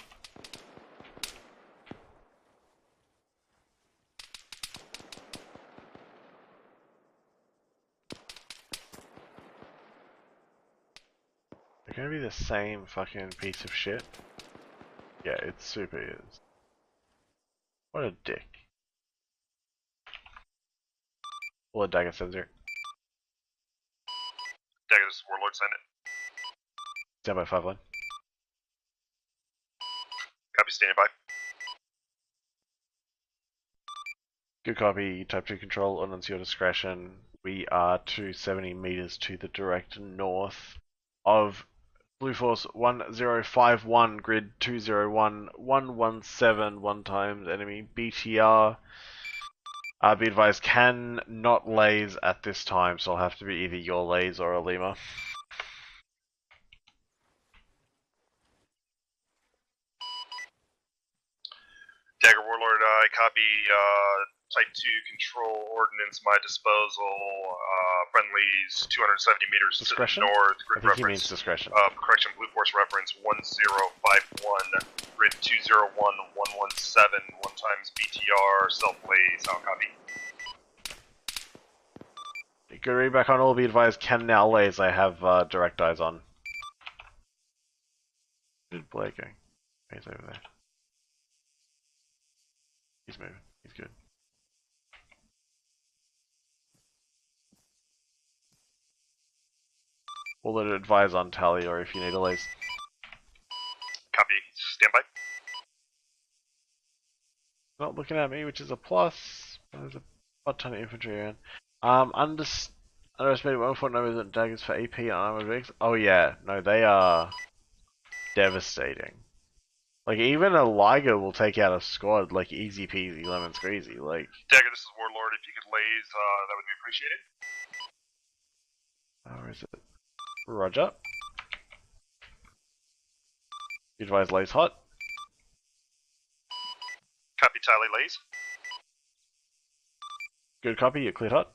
They're gonna be the same fucking piece of shit. Yeah, it super is. What a dick. Bullet Dagger 70. Dagger, this is Warlord, send it. Stand by 5 line. Copy, standing by. Good copy, type 2 control, ordnance your discretion. We are 270 meters to the direct north of Blue Force 1051, grid 201, 117, 1 times enemy BTR. Be advised, can not lays at this time, so I'll have to be either your lays or a Lima. Dagger Warlord, I copy Type 2 control ordnance, my disposal, friendlies 270 meters Discretion? to the north, I grid think he reference. means discretion. Correction, Blue Force reference 1051, grid 201, 117, 1 times BTR, self-lays, I'll copy. Good read back on all, be advised, can now lays, I have direct eyes on. Where did Blair go? He's over there. He's moving. He's good. We'll let it advise on tally or if you need a lace. Copy, standby. Not looking at me, which is a plus. There's a butt ton of infantry around. Underestimated 1.9 numbers daggers for AP and armored vehicles. Oh yeah, no, they are devastating. Like, even a Liger will take out a squad, like, easy peasy, lemon squeezy, like... Dagger, this is Warlord. If you could laze, that would be appreciated. Where is it? Roger. You advise lays hot. Copy, tally, laze. Good copy, you're cleared hot.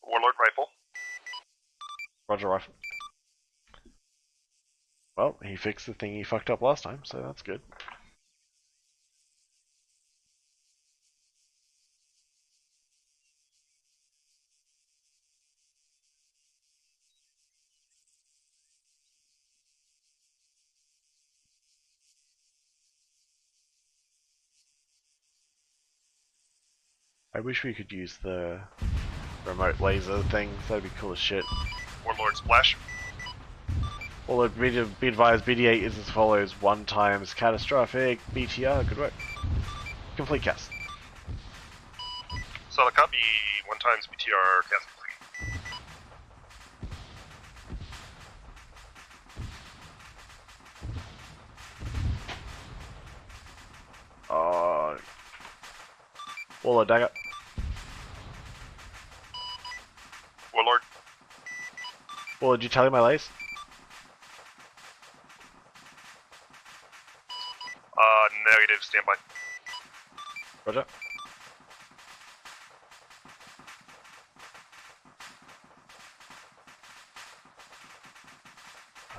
Warlord rifle. Roger rifle. Well, he fixed the thing he fucked up last time, so that's good. I wish we could use the remote laser things, that'd be cool as shit. Warlord Splash. Well, be advised, BD8 is as follows: 1 times catastrophic BTR, good work. Complete cast. Solid copy. 1 times BTR cast complete. Warlord Dagger. Warlord. Warlord, did you tally my lace? Negative. Standby. Roger.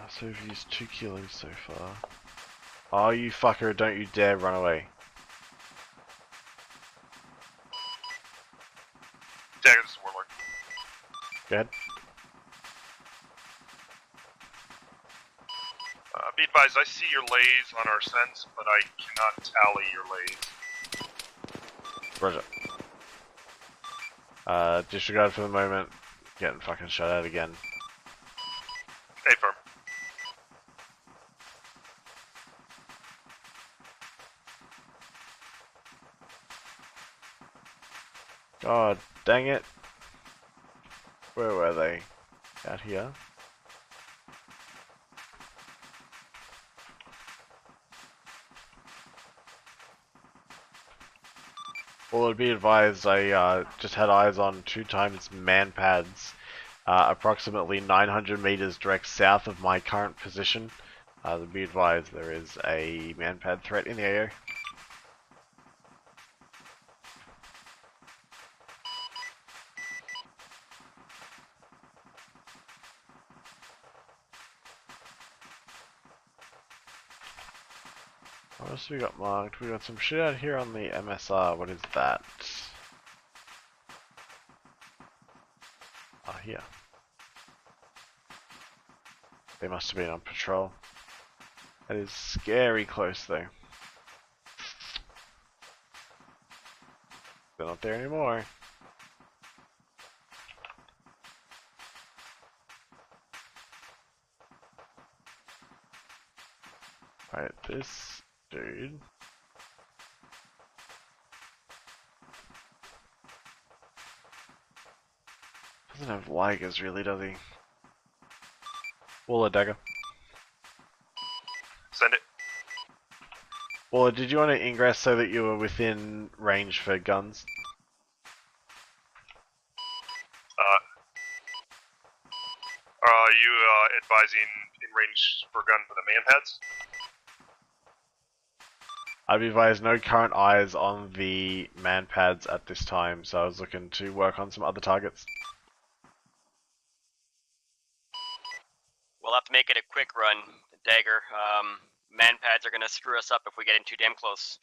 So we've used 2 kilos so far. Oh, you fucker, don't you dare run away. Dagger, this is Warlord. Go ahead. Be advised, I see your lays on our sense, but I cannot tally your lays. Roger. Disregard for the moment. Getting fucking shut out again. A firm. God dang it. Where were they? Out here? Well, it'd be advised, I just had eyes on 2 times man pads, approximately 900 meters direct south of my current position. Be advised, there is a man pad threat in the AO. What else we got marked? We got some shit out here on the MSR. What is that? Ah, here. They must have been on patrol. That is scary close though. They're not there anymore. Alright, this dude. Doesn't have Ligers really, does he? Waller Dagger. Send it. Waller, did you want to ingress so that you were within range for guns? Are you advising in range for gun for the man pads? I'd be advised no current eyes on the man pads at this time, so I was looking to work on some other targets. We'll have to make it a quick run, Dagger. Man pads are gonna screw us up if we get in too damn close.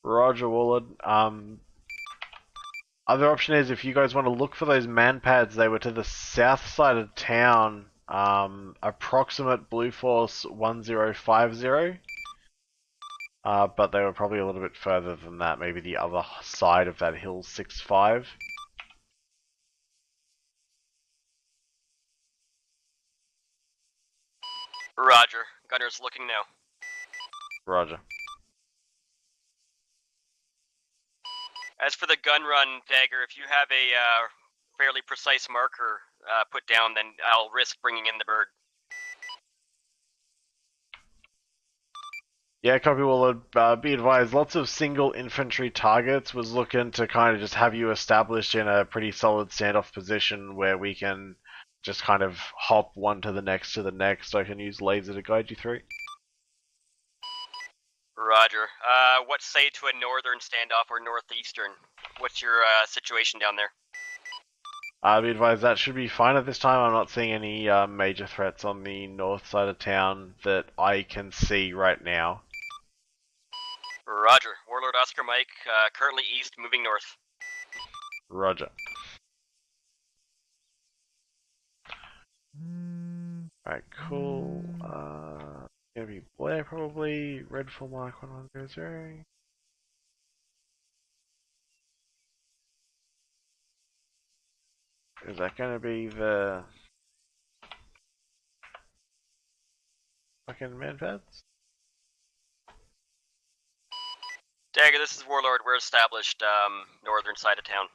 Roger, Wallard. Other option is if you guys want to look for those man pads, they were to the south side of town, approximate Blue Force 1050. But they were probably a little bit further than that, maybe the other side of that hill 65. Roger. Gunner's looking now. Roger. As for the gun run, Dagger, if you have a fairly precise marker put down, then I'll risk bringing in the bird. Yeah, copy, Wallard. Be advised, lots of single infantry targets. Was looking to kind of just have you established in a pretty solid standoff position where we can just kind of hop one to the next to the next. So I can use laser to guide you through. Roger. What say to a northern standoff or northeastern? What's your situation down there? Be advised, that should be fine at this time. I'm not seeing any major threats on the north side of town that I can see right now. Roger. Warlord Oscar Mike, currently east, moving north. Roger. Alright, cool. Gonna be Blair probably. Red full mark 1100. Is that going to be the fucking manpads? Dagger, this is Warlord. We're established, northern side of town.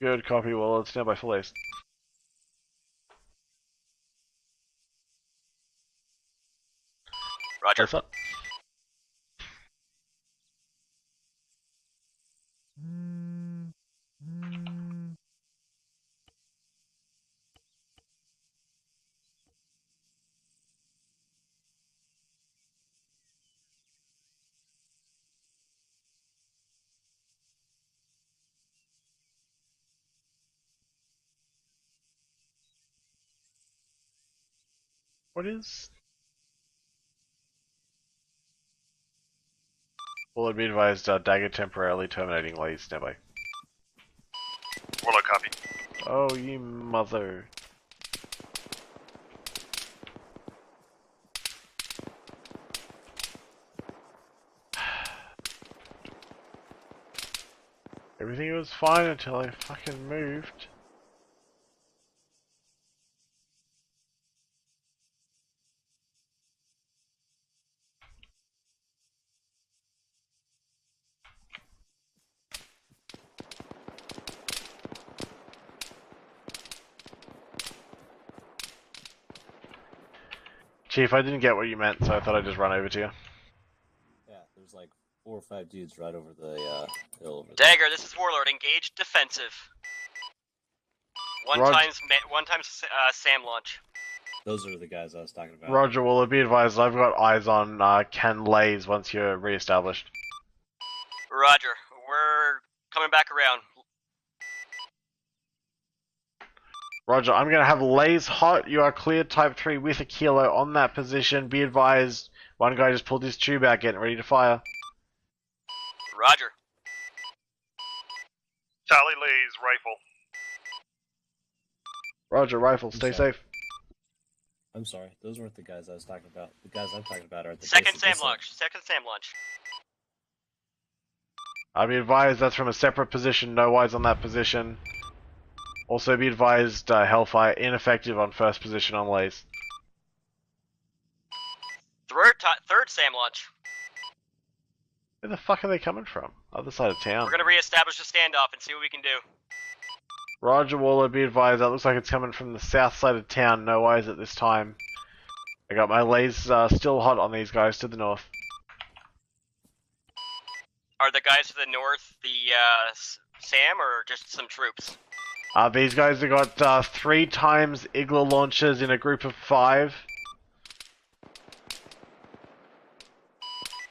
Good copy, Warlord. Stand by full haste. Roger. What's up? What is? Warlord, be advised, Dagger temporarily terminating Lays. Stand by. Warlord, copy. Oh, you mother. Everything was fine until I fucking moved. Chief, I didn't get what you meant, so I thought I'd just run over to you. Yeah, there's like 4 or 5 dudes right over the hill over there. Dagger, this is Warlord. Engage defensive. One Roger. times SAM launch. Those are the guys I was talking about. Roger, will it be advised I've got eyes on Ken Lays once you're re-established. Roger. We're coming back around. Roger, I'm gonna have Lays hot. You are clear type 3 with a kilo on that position. Be advised, one guy just pulled his tube out, getting ready to fire. Roger. Tally Lays, rifle. Roger, rifle, stay sorry. safe. I'm sorry, those weren't the guys I was talking about. The guys I'm talking about are at the Second base of SAM this hill. launch. Second SAM launch. I'll be advised that's from a separate position, no eyes on that position. Also be advised, Hellfire ineffective on first position on Lays. Third SAM launch. Where the fuck are they coming from? Other side of town. We're gonna re-establish a standoff and see what we can do. Roger, Waller, be advised, that looks like it's coming from the south side of town, no eyes at this time. I got my Lays still hot on these guys to the north. Are the guys to the north the SAM or just some troops? These guys have got 3 times Igla launchers in a group of 5.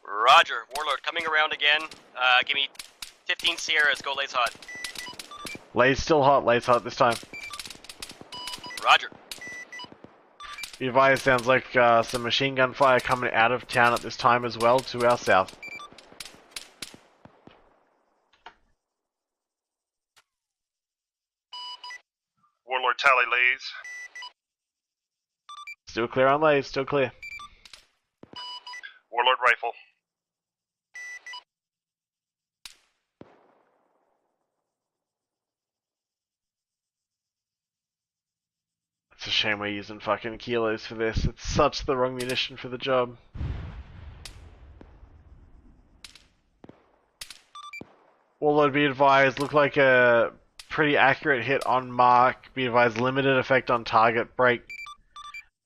Roger. Warlord coming around again. Give me 15 Sierras. Go Lays hot. Lays still hot, Lays hot this time. Roger. Be advised, sounds like some machine gun fire coming out of town at this time as well to our south. Warlord, tally Lays. Still clear on Lays, still clear. Warlord, rifle. It's a shame we're using fucking kilos for this. It's such the wrong munition for the job. Warlord, be advised, look like a pretty accurate hit on mark. Be advised, limited effect on target break.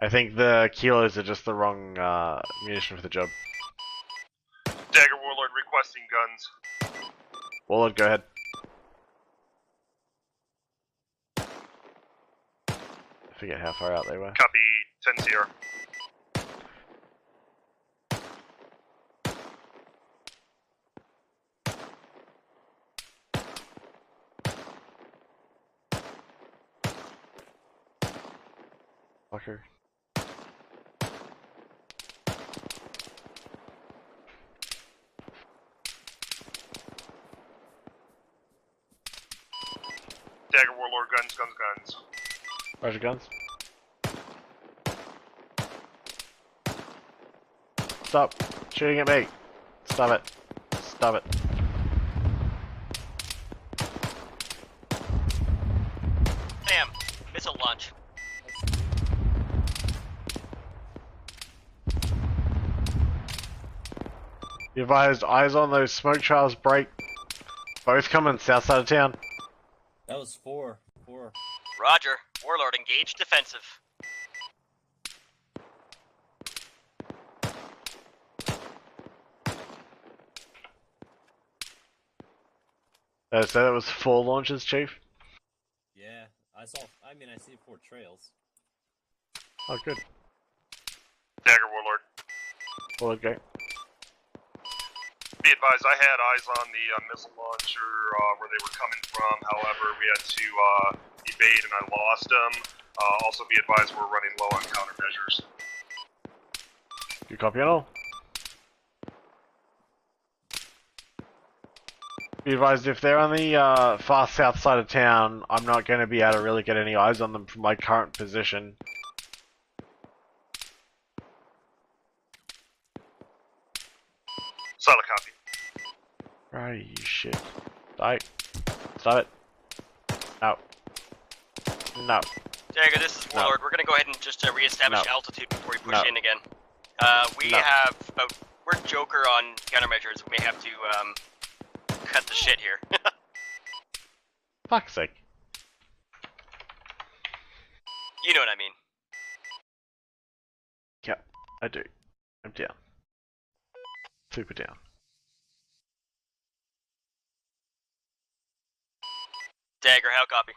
I think the kilos are just the wrong munition for the job. Dagger Warlord requesting guns. Warlord, go ahead. I forget how far out they were. Copy 10 Sierra. Fucker. Dagger Warlord, guns. Roger, guns. Stop shooting at me. Stop it. Stop it. Sam, missile launch. Be advised, eyes on those smoke trails, break. Both coming south side of town. That was 4. 4. Roger. Warlord, engage defensive. So that was 4 launches, Chief? Yeah, I see 4 trails. Oh, good. Dagger Warlord. Well, okay. Be advised, I had eyes on the missile launcher where they were coming from. However, we had to evade and I lost them. Also, be advised, we're running low on countermeasures. Good copy on all. Be advised, if they're on the far south side of town, I'm not going to be able to really get any eyes on them from my current position. Solid copy. Right, you shit. Die. Stop it. No. No. Dagger, this is Warlord. We're gonna go ahead and just re-establish No. altitude before we push No. in again. We No. have we're Joker on countermeasures. We may have to cut the shit here. Fuck's sake. You know what I mean. Yep, I do. I'm down. Super down. Dagger, how copy?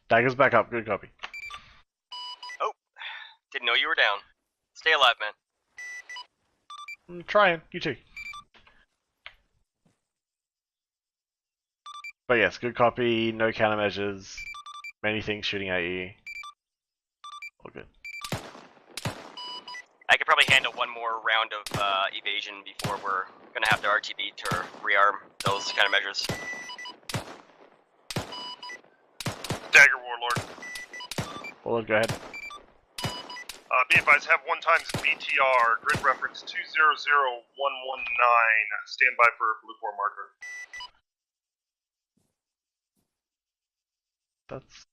Dagger's back up, good copy. Oh, didn't know you were down. Stay alive, man. I'm trying, you too. But yes, good copy, no countermeasures, many things shooting at you. All good. I could probably handle one more round of evasion before we're gonna have the RTB to rearm those countermeasures. Dagger Warlord. Well, go ahead. Be advised, have 1 times BTR, grid reference 200119. Stand by for blue 4 marker. That's...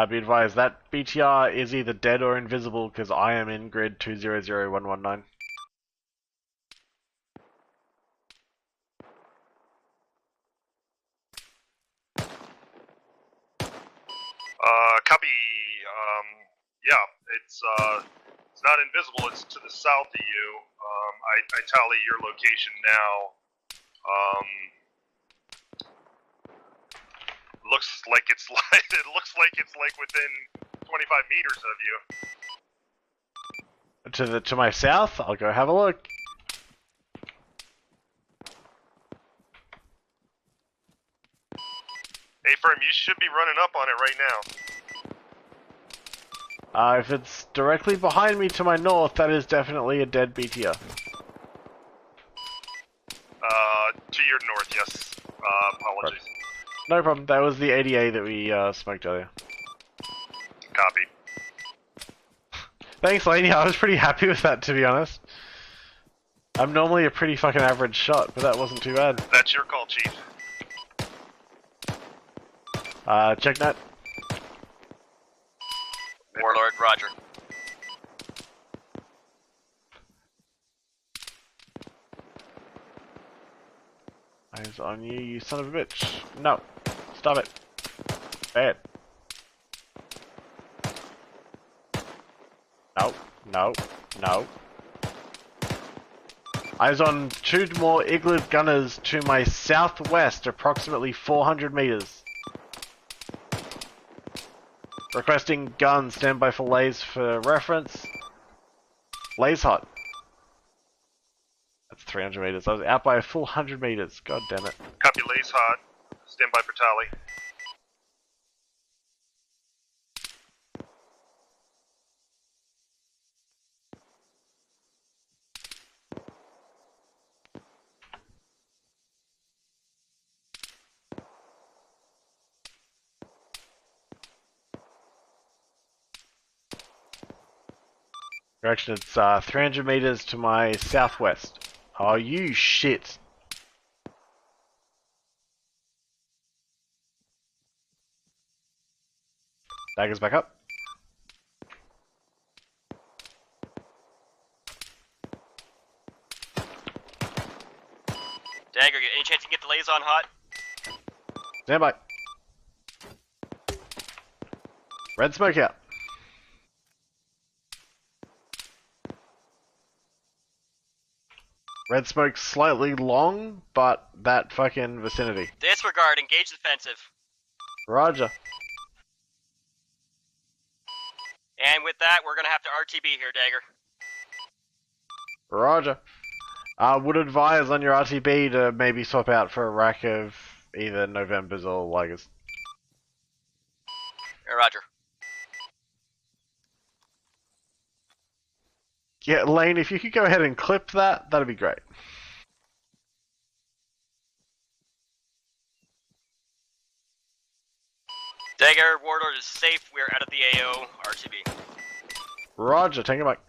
be advised, that BTR is either dead or invisible because I am in grid 200119. Copy. Yeah, it's not invisible. It's to the south of you. I tally your location now. Looks like it's it looks like it's within 25 meters of you. To my south, I'll go have a look. Hey, firm, you should be running up on it right now. If it's directly behind me to my north, that is definitely a dead BTR. To your north, yes. Apologies. No problem, that was the ADA that we smoked earlier. Copy. Thanks, Laney, I was pretty happy with that, to be honest. I'm normally a pretty fucking average shot, but that wasn't too bad. That's your call, Chief. Check that. Warlord, roger. Eyes on you, you son of a bitch. No. Stop it. Bad. No. No. No. Eyes on 2 more Igloo gunners to my southwest, approximately 400 meters. Requesting guns, standby for lays for reference. Lays hot. That's 300 meters. I was out by a full 100 meters. God damn it. Copy, lays hot. Stand by for tally. Direction, it's 300 meters to my southwest. Oh, you shit. Dagger's back up. Dagger, any chance you can get the lays on hot? Stand by. Red smoke out. Red smoke slightly long, but that fucking vicinity. Disregard, engage defensive. Roger. And with that, we're gonna have to RTB here, Dagger. Roger. Would advise on your RTB to maybe swap out for a rack of either Novembers or Lagers. Roger. Yeah, Lane, if you could go ahead and clip that, that'd be great. Dagger, Warlord is safe. We're out of the AO. RTB. Roger, take it back.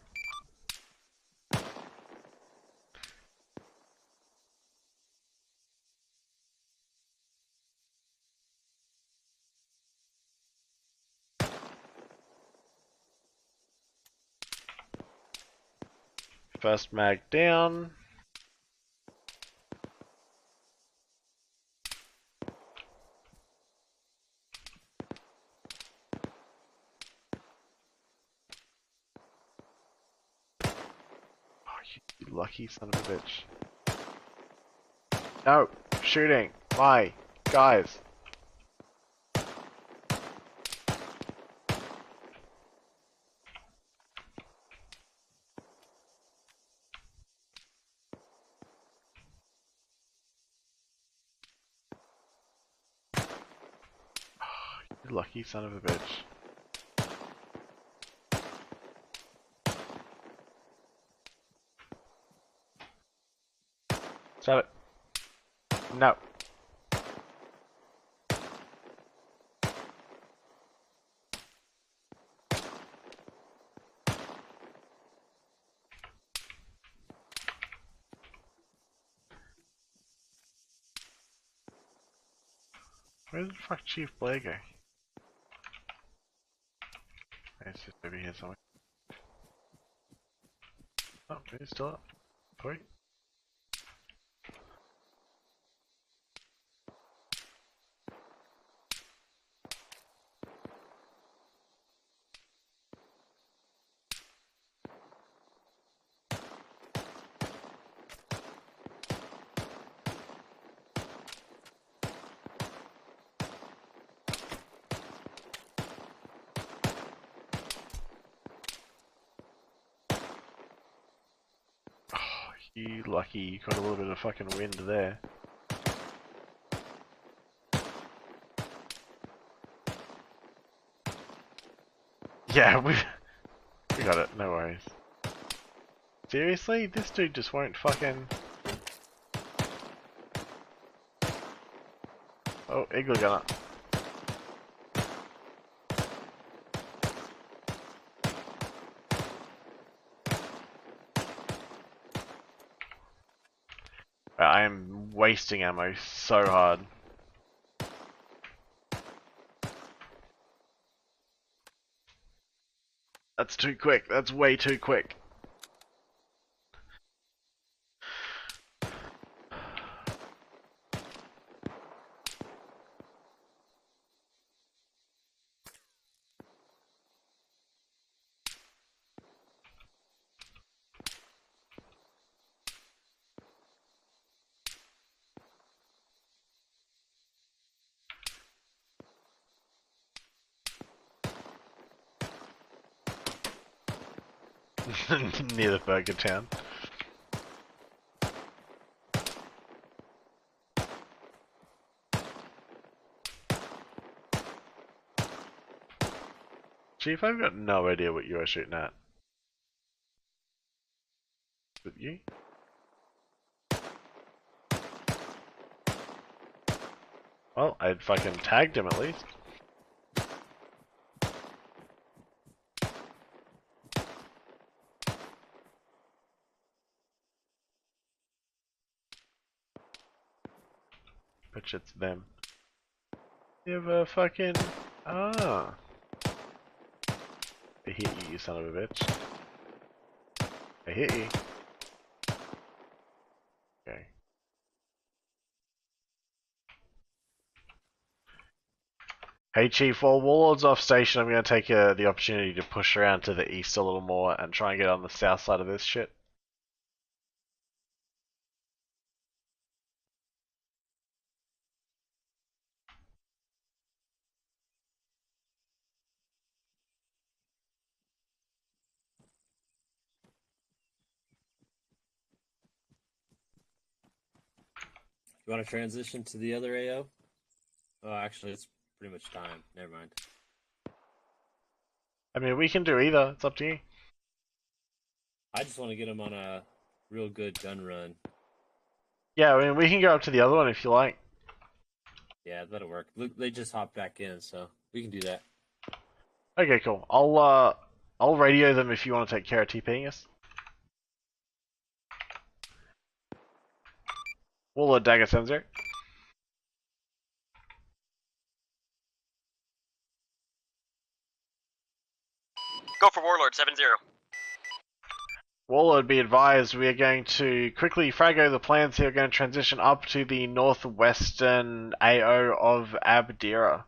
First mag down. Oh, you lucky son of a bitch. No, shooting. My guys. You lucky son of a bitch. Stop it. No. Where the fuck Chief Blair go? It's just over here somewhere. Oh, he's still up. Wait. You lucky you got a little bit of fucking wind there. Yeah, we got it, no worries. Seriously? This dude just won't fucking... Oh, Igloo gunner. I am wasting ammo so hard. That's too quick. That's way too quick. Near the burger town. Chief, I've got no idea what you are shooting at. With you? Well, I'd fucking tagged him at least. Which it's them. You have a fucking... Ah. I hit you, you son of a bitch. I hit you. Okay. Hey Chief, while Warlord's off station, I'm going to take the opportunity to push around to the east a little more and try and get on the south side of this shit. You want to transition to the other AO? Oh, actually, it's pretty much time. Never mind. I mean, we can do either. It's up to you. I just want to get him on a real good gun run. Yeah, I mean, we can go up to the other one if you like. Yeah, that'll work. Look, they just hopped back in, so we can do that. Okay, cool. I'll radio them if you want to take care of TPing us. Warlord Dagger 70. Go for Warlord 7-0. Warlord, be advised, we are going to quickly fraggo the plans here. We're going to transition up to the northwestern AO of Abdera.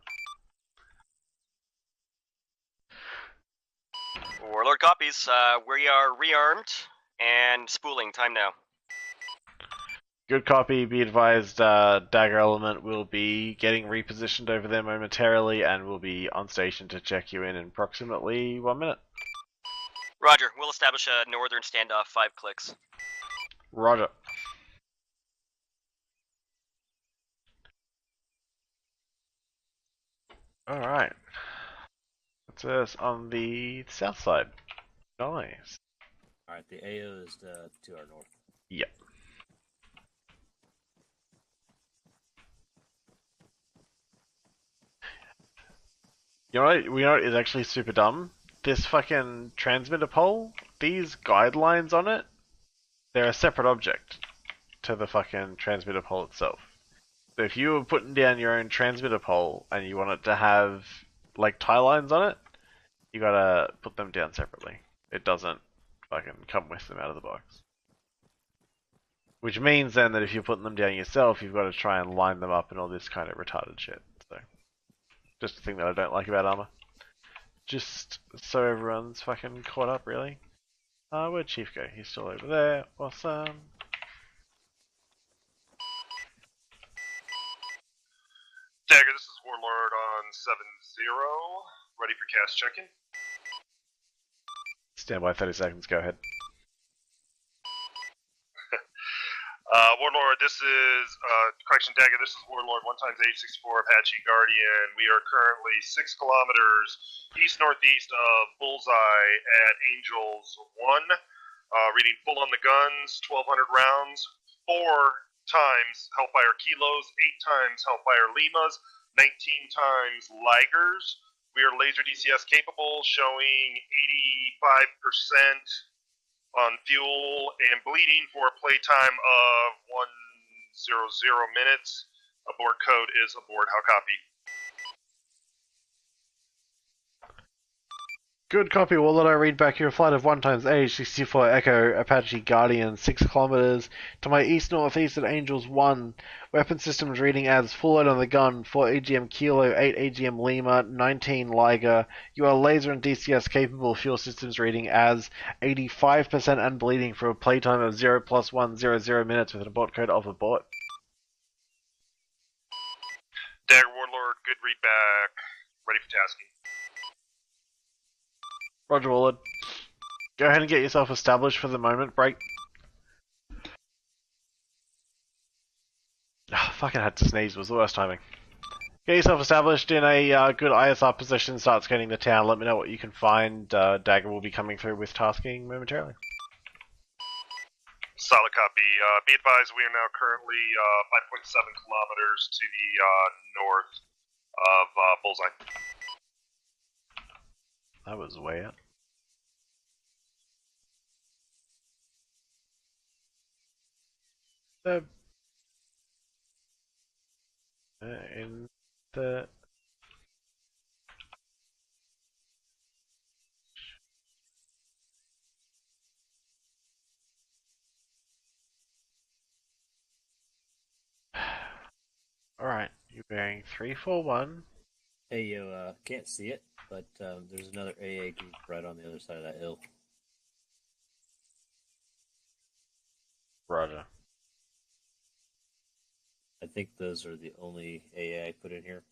Warlord copies. We are rearmed and spooling. Time now. Good copy, be advised, Dagger element will be getting repositioned over there momentarily and will be on station to check you in approximately 1 minute. Roger. We'll establish a northern standoff. 5 clicks. Roger. Alright. That's us on the south side. Nice. Alright, the AO is to our north. Yep. You know what is actually super dumb? This fucking transmitter pole, these guidelines on it, they're a separate object to the fucking transmitter pole itself. So if you were putting down your own transmitter pole and you want it to have like tie lines on it, you gotta put them down separately. It doesn't fucking come with them out of the box. Which means then that if you're putting them down yourself, you've got to try and line them up and all this kind of retarded shit. So, just a thing that I don't like about Arma. Just so everyone's fucking caught up, really. Where'd Chief go? He's still over there. Awesome. Dagger, this is Warlord on 7-0. Ready for CAS check-in? Stand by 30 seconds, go ahead. Warlord, this is, correction, Dagger, this is Warlord 1x864 Apache Guardian. We are currently 6 kilometers east-northeast of Bullseye at Angels 1. Reading full on the guns, 1,200 rounds, 4 times Hellfire Kilos, 8 times Hellfire Limas, 19 times Ligers. We are laser DCS capable, showing 85% on fuel and bleeding for a playtime of 100 minutes. Abort code is abort. How copy? Good copy. Well, let I read back your flight of 1x864 Echo Apache Guardian 6 kilometers to my east-northeast at Angels 1. Weapon systems reading as full load on the gun, 4 AGM Kilo, 8 AGM Lima, 19 Liger. You are laser and DCS capable. Fuel systems reading as 85% and bleeding for a playtime of 0 + 100 minutes with an abort code of abort. Dagger Warlord, good read back. Ready for tasking. Roger, Warlord. Go ahead and get yourself established for the moment. Break. Fucking had to sneeze. Was the worst timing. Get yourself established in a good ISR position. Start scanning the town. Let me know what you can find. Dagger will be coming through with tasking momentarily. Solid copy. Be advised, we are now currently 5.7 kilometers to the north of Bullseye. That was way out. in the... Alright, you're bearing 341. Hey, you can't see it, but there's another AA group right on the other side of that hill. Roger. I think those are the only AA I put in here.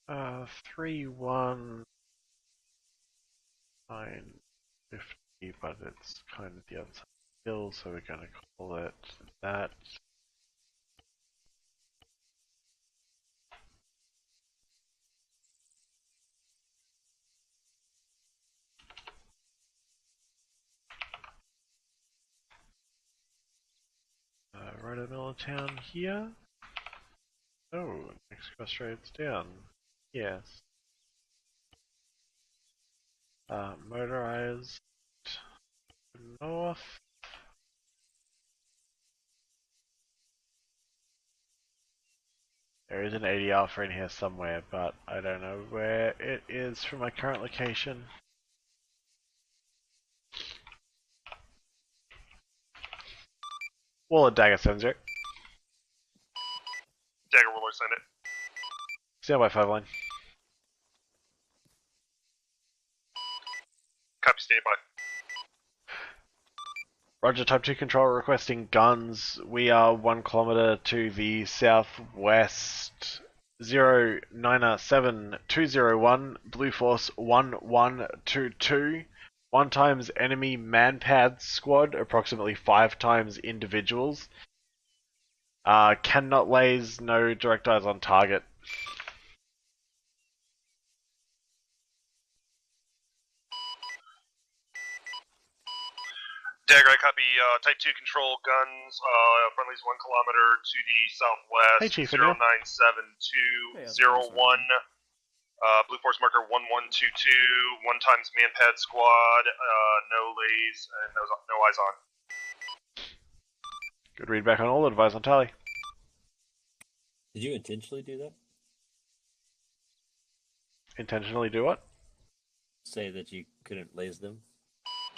Uh, 31950, but it's kind of the other side of the hill, so we're gonna call it that. Right in the middle of town here. Oh, next go straight down. Yes. Motorized north. There is an 80 Alpha in here somewhere, but I don't know where it is from my current location. Wall of Dagger sends it. Dagger Warlord, send it. Stand by 5 line. Copy, stand by. Roger, Type 2 control requesting guns. We are 1 kilometer to the southwest. 097201, Blue Force 1122. 1 times enemy manpad squad, approximately 5 times individuals. Cannot laze, no direct eyes on target. Dagger, I copy. Type 2 control guns. Friendlies 1 kilometer to the southwest. Hey, Chief, 097201. Blue Force marker 1122. 1 times manpad squad. No lays and no eyes on. Good read back on all, advise on tally. Did you intentionally do that? Intentionally do what? Say that you couldn't laze them?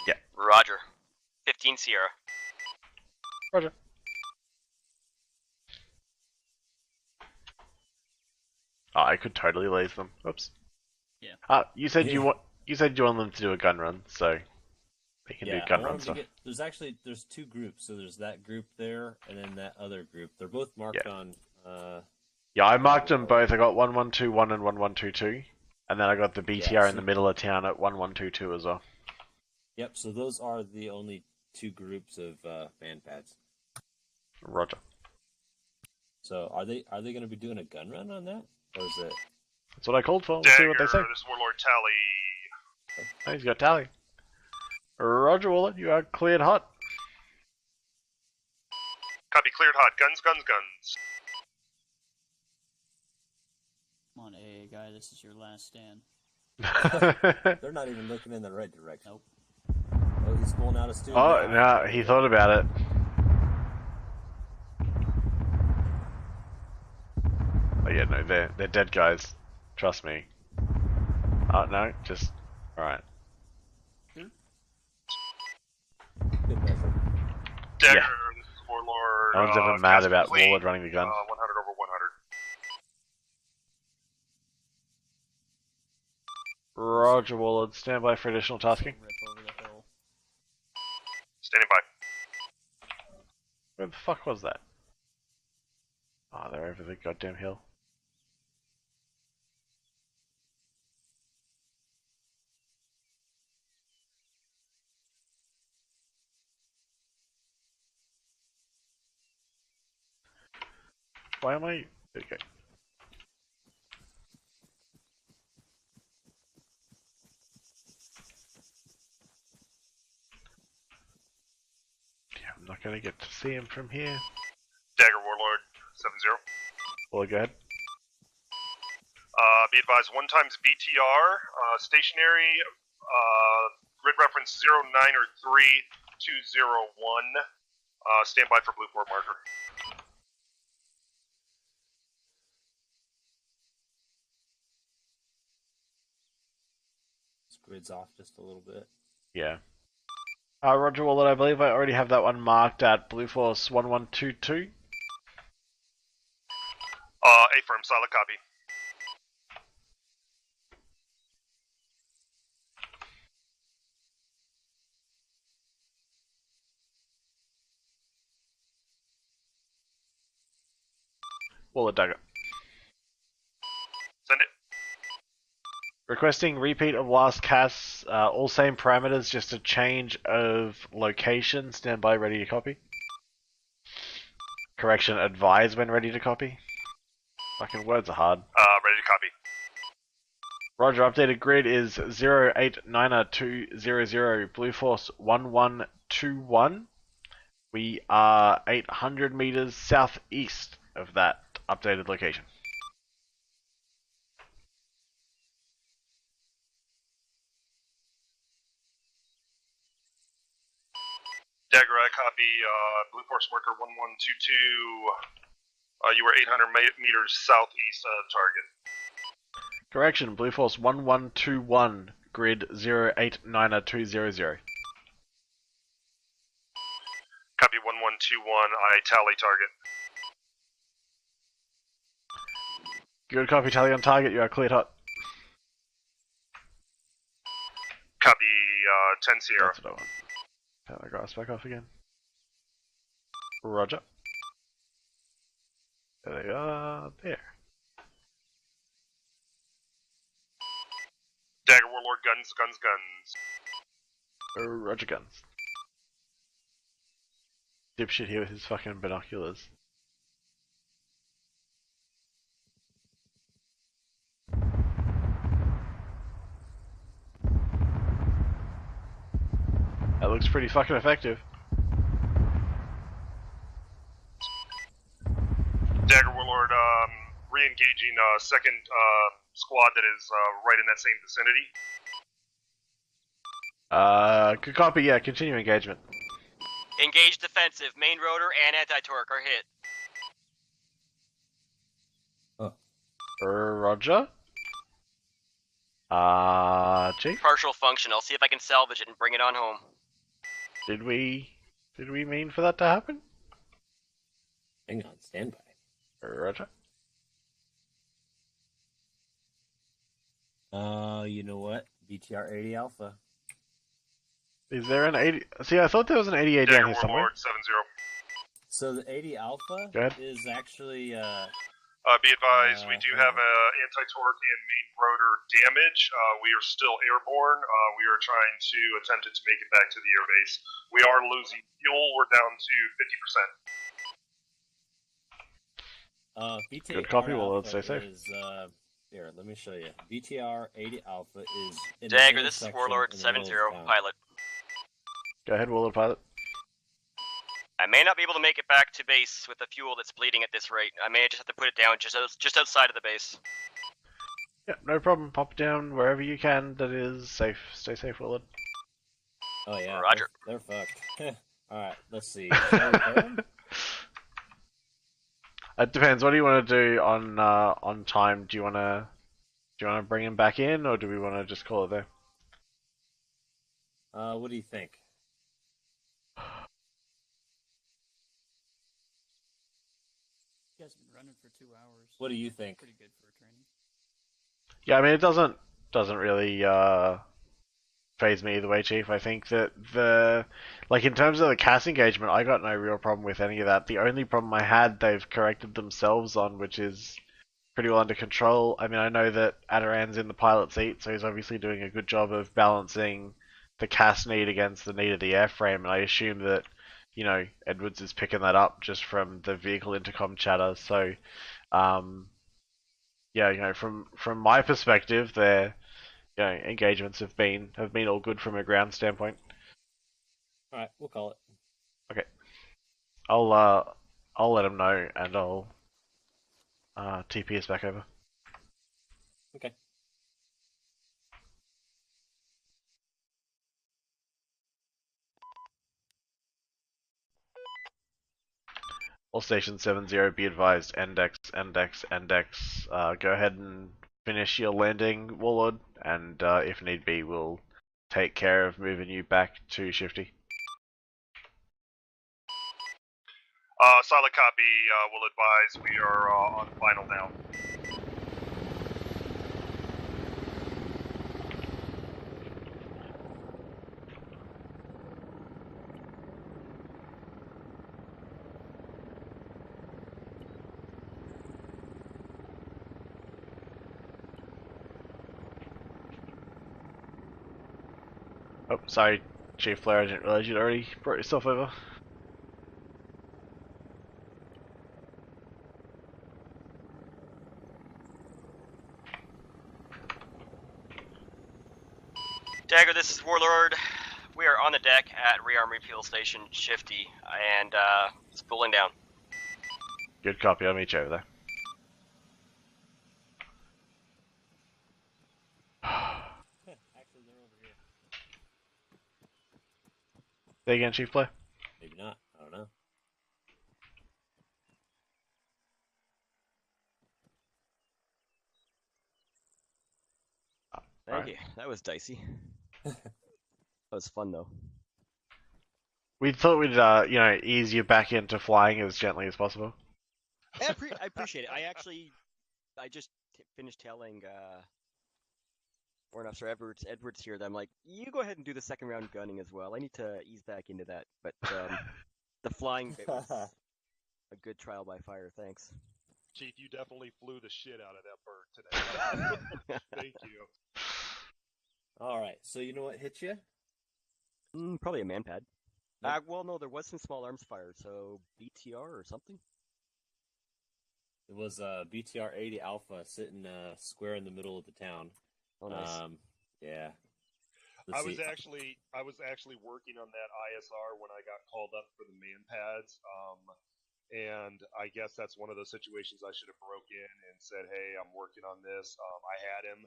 Yeah. Roger. 15 Sierra. Roger. Oh, I could totally laze them. Oops. Yeah. You said Yeah. you want them to do a gun run, so they can do gun run stuff. There's 2 groups, so there's that group there and then that other group. They're both marked on. Yeah, I marked them both. I got 1121 and 1122, and then I got the BTR in the middle of town at 1122 as well. Yep. So those are the only 2 groups of manpads. Roger. So are they going to be doing a gun run on that, or is it? That's what I called for. We'll Dagger, see what they say. this is Warlord Tally. Oh, he's got tally. Roger, Wallet, you are cleared hot. Copy, cleared hot. Guns, guns, guns. Come on, AA guy, this is your last stand. They're not even looking in the right direction. Nope. Oh, he's pulling out a student. Oh, no, he thought about it. Oh yeah, no, they're dead guys. Trust me. Oh, no, just... Alright. Good measure. Dagger, Yeah. this is Warlord. No one's ever mad about Warlord running the gun. 100 over 100. Roger, Warlord. Stand by for additional tasking. Rip over the hill. Standing by. Where the fuck was that? Oh, they're over the goddamn hill. Why am I... Okay. not going to get to see him from here. Dagger Warlord 70. Well, go ahead. Be advised, 1 times BTR, stationary, grid reference 09 or 3201. Stand by for blue 4 marker. This grid's off just a little bit. Yeah. Roger Wallet, I believe I already have that one marked at Blue Force 1122. Affirm, solid copy. Wallet Dagger. Send it. Requesting repeat of last CAS, all same parameters, just a change of location. Stand by, ready to copy. Correction, advise when ready to copy. Fucking words are hard. Ready to copy. Roger, updated grid is 0890200, Blue Force 1121. We are 800 meters southeast of that updated location. Dagger, I copy. Blue Force Worker 1122. You were 800 meters southeast of target. Correction, Blue Force 1121, grid 0890200. Copy 1121. I tally target. Good copy, tally on target, you are cleared hot. Copy 10 Sierra. That's what I want. Turn the grass back off again. Roger. There they are, there. Dagger Warlord, guns. Roger guns. Dipshit here with his fucking binoculars. That looks pretty fucking effective. Dagger Warlord, re-engaging second squad that is right in that same vicinity. Good copy, yeah, continue engagement. Engage defensive. Main rotor and anti-torque are hit. Roger. Chief? Partial function. I'll see if I can salvage it and bring it on home. Did we mean for that to happen? Hang on, stand by. Roger. You know what? BTR 80 Alpha. Is there an 80? See, I thought there was an 88 Dagger down here somewhere. Warlord 70. So the 80 Alpha Go ahead. is actually Be advised, we do have anti-torque and main rotor damage. We are still airborne. We are trying to attempt to make it back to the airbase. We are losing fuel. We're down to 50%. BTR Good copy, well, Alpha let's stay safe. is, here, let me show you. BTR 80 Alpha is in Dagger, the this is intersection Warlord in the middle of 70, town. pilot. Go ahead, Warlord Pilot. I may not be able to make it back to base with the fuel that's bleeding at this rate. I may just have to put it down just outside of the base. Yeah, no problem. Pop down wherever you can that is safe. Stay safe, Warlord. Oh yeah, Roger. They're fucked. Alright, let's see. Shall I repair 'em? It depends. What do you want to do on time? Do you want to bring him back in, or do we want to just call it there? What do you think? You guys have been running for 2 hours. What do you think? Pretty good for a training. Yeah, I mean it doesn't really phase me either way, Chief. I think that in terms of the CAS engagement, I got no real problem with any of that. The only problem I had, they've corrected themselves on, which is pretty well under control. I mean, I know that Adaran's in the pilot seat, so he's obviously doing a good job of balancing the CAS need against the need of the airframe, and I assume that, you know, Edwards is picking that up just from the vehicle intercom chatter. So, yeah, you know, from my perspective, their engagements have been all good from a ground standpoint. Alright, we'll call it. Okay. I'll let him know, and I'll TP us back over. Okay. All station 70, be advised, Endex. Go ahead and finish your landing, Warlord, and if need be, we'll take care of moving you back to Shifty. Solid copy. Will advise we are on final now. Oh, sorry, Chief Flair, I didn't realize you'd already brought yourself over. Dagger, this is Warlord. We are on the deck at Rearm Refuel Station Shifty, and it's pulling down. Good copy, I'll meet you over there. Actually, they're over here. Say again, Chief Flair? Maybe not. I don't know. Thank you. That was dicey. That was fun though. We thought we'd, ease you back into flying as gently as possible. Yeah, I appreciate it. I just finished telling Warren Officer Edwards here that I'm like, you go ahead and do the second round gunning as well. I need to ease back into that. But the flying bit was a good trial by fire. Thanks. Chief, you definitely flew the shit out of that bird today. Thank you. All right. So you know what hit you? Probably a manpad. Nope. Well, no, there was some small arms fire, so BTR or something. It was BTR 80 Alpha sitting square in the middle of the town. Oh, nice. Yeah. I was actually working on that ISR when I got called up for the man pads. And I guess that's one of those situations I should have broke in and said, "Hey, I'm working on this." I had him,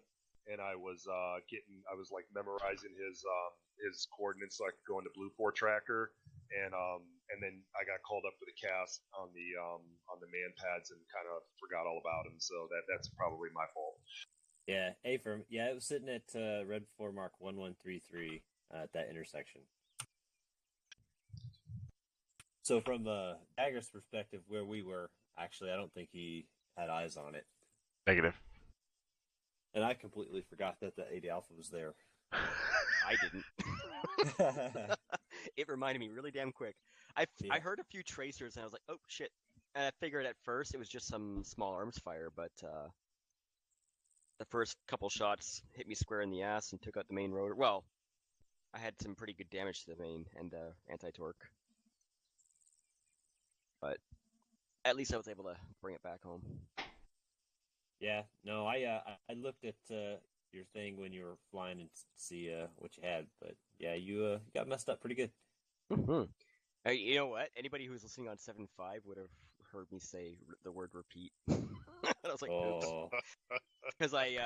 and I was like memorizing his coordinates so I could go into Blue 4 tracker, and then I got called up for the CAS on the man pads and kind of forgot all about him. So that's probably my fault. Yeah, A-firm. Yeah, it was sitting at Red 4 Mark 1133 at that intersection. So from Dagger's perspective, where we were, actually, I don't think he had eyes on it. Negative. And I completely forgot that the 80 Alpha was there. I didn't. It reminded me really damn quick. I heard a few tracers and I was like, oh shit. And I figured at first it was just some small arms fire, but the first couple shots hit me square in the ass and took out the main rotor. Well, I had some pretty good damage to the main and anti-torque. But at least I was able to bring it back home. Yeah, no, I looked at your thing when you were flying and see what you had, but yeah, you got messed up pretty good. Mm-hmm. You know what? Anybody who's listening on 7.5 would have heard me say the word repeat. I was like, oops. Because I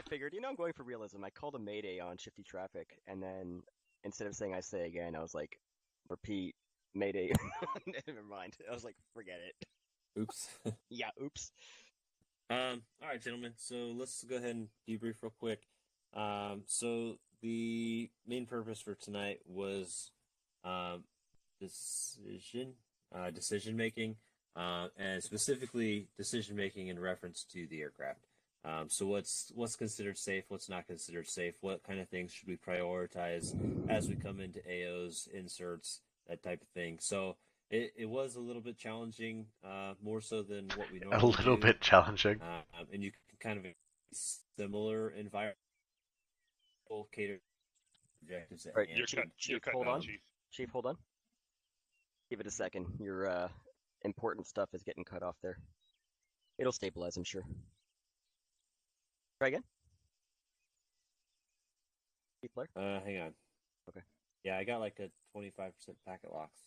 figured, I'm going for realism. I called a mayday on shifty traffic, and then instead of saying I say again, I was like, repeat, mayday. Never mind. I was like, forget it. Oops. Yeah, oops. All right, gentlemen. So let's go ahead and debrief real quick. So the main purpose for tonight was decision making, and specifically decision making in reference to the aircraft. So what's considered safe, what's not considered safe, what kind of things should we prioritize as we come into AOs, inserts, that type of thing. So it was a little bit challenging, more so than what we normally do. A little bit challenging. And you can kind of similar environment cater objectives. Right, Chief, hold on. Chief, hold on. Give it a second. Your important stuff is getting cut off there. It'll stabilize, I'm sure. Try again. Chief Blair? Hang on. Okay. Yeah, I got like a 25% packet locks.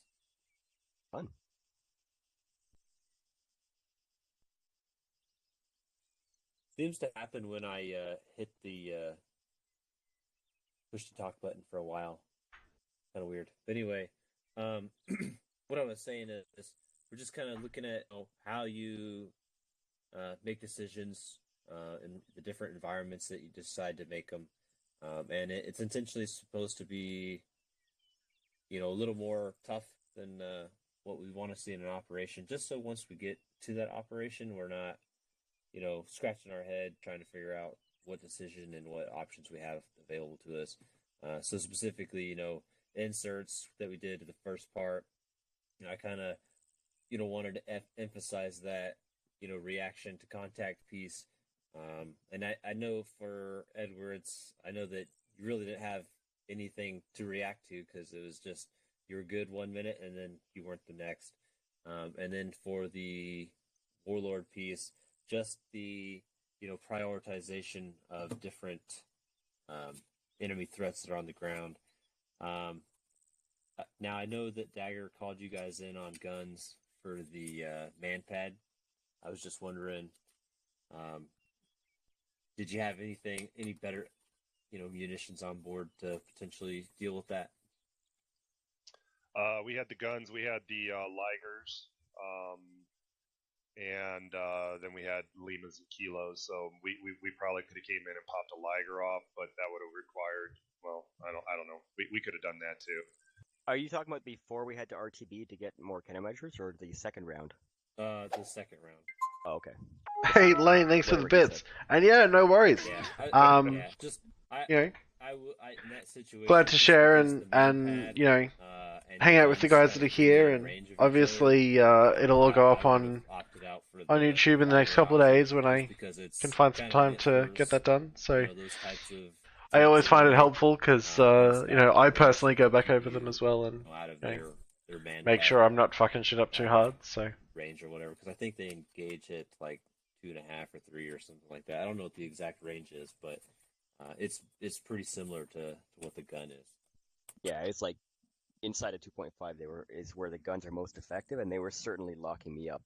Fun. seems to happen when I hit the push to talk button for a while. Kind of weird. But anyway, what I was saying is we're just kind of looking at how you make decisions in the different environments that you decide to make them. And it's intentionally supposed to be, a little more tough than what we want to see in an operation, just so once we get to that operation, we're not, scratching our head trying to figure out what decision and what options we have available to us. So specifically, inserts that we did to the first part, I kind of, wanted to emphasize that, reaction to contact piece. And I know for Edwards, I know that you really didn't have anything to react to because it was just you were good 1 minute and then you weren't the next. And then for the Warlord piece, just the prioritization of different enemy threats that are on the ground. Now I know that Dagger called you guys in on guns for the manpad. I was just wondering, did you have any better, munitions on board to potentially deal with that? We had the guns, we had the Ligers, and then we had Limas and Kilos. So we probably could have came in and popped a Liger off, but that would have required. Well, I don't know. We could have done that too. Are you talking about before we had to RTB to get more countermeasures, or the second round? The second round. Oh, okay. Hey Lane, thanks for the bits. And yeah, no worries. Yeah, in that situation, Glad to share and hang out with the guys that are here, and obviously it'll all go up on YouTube in the next couple of days when I can find some time to get that done. So I always find it helpful because I personally go back over them as well and make sure I'm not fucking shit up too hard. So range or whatever, because I think they engage at like 2.5 or 3 or something like that. I don't know what the exact range is, but it's pretty similar to what the gun is. Yeah, it's like inside of 2.5 is where the guns are most effective, and they were certainly locking me up.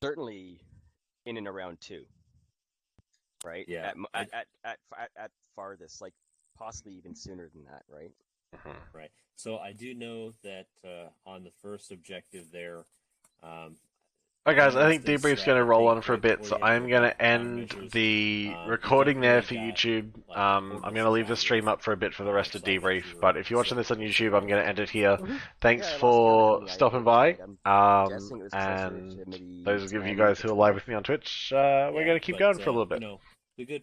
Certainly in and around 2. Right? Yeah. At farthest, like possibly even sooner than that, right? Right. So I do know that on the first objective there. Alright guys, I think debrief's going to roll on for a bit, so I'm going to end the recording there for YouTube. I'm going to leave the stream up for a bit for the rest of debrief, but if you're watching this on YouTube, I'm going to end it here. Thanks for stopping by, and those of you guys who are live with me on Twitch, we're going to keep going for a little bit. The good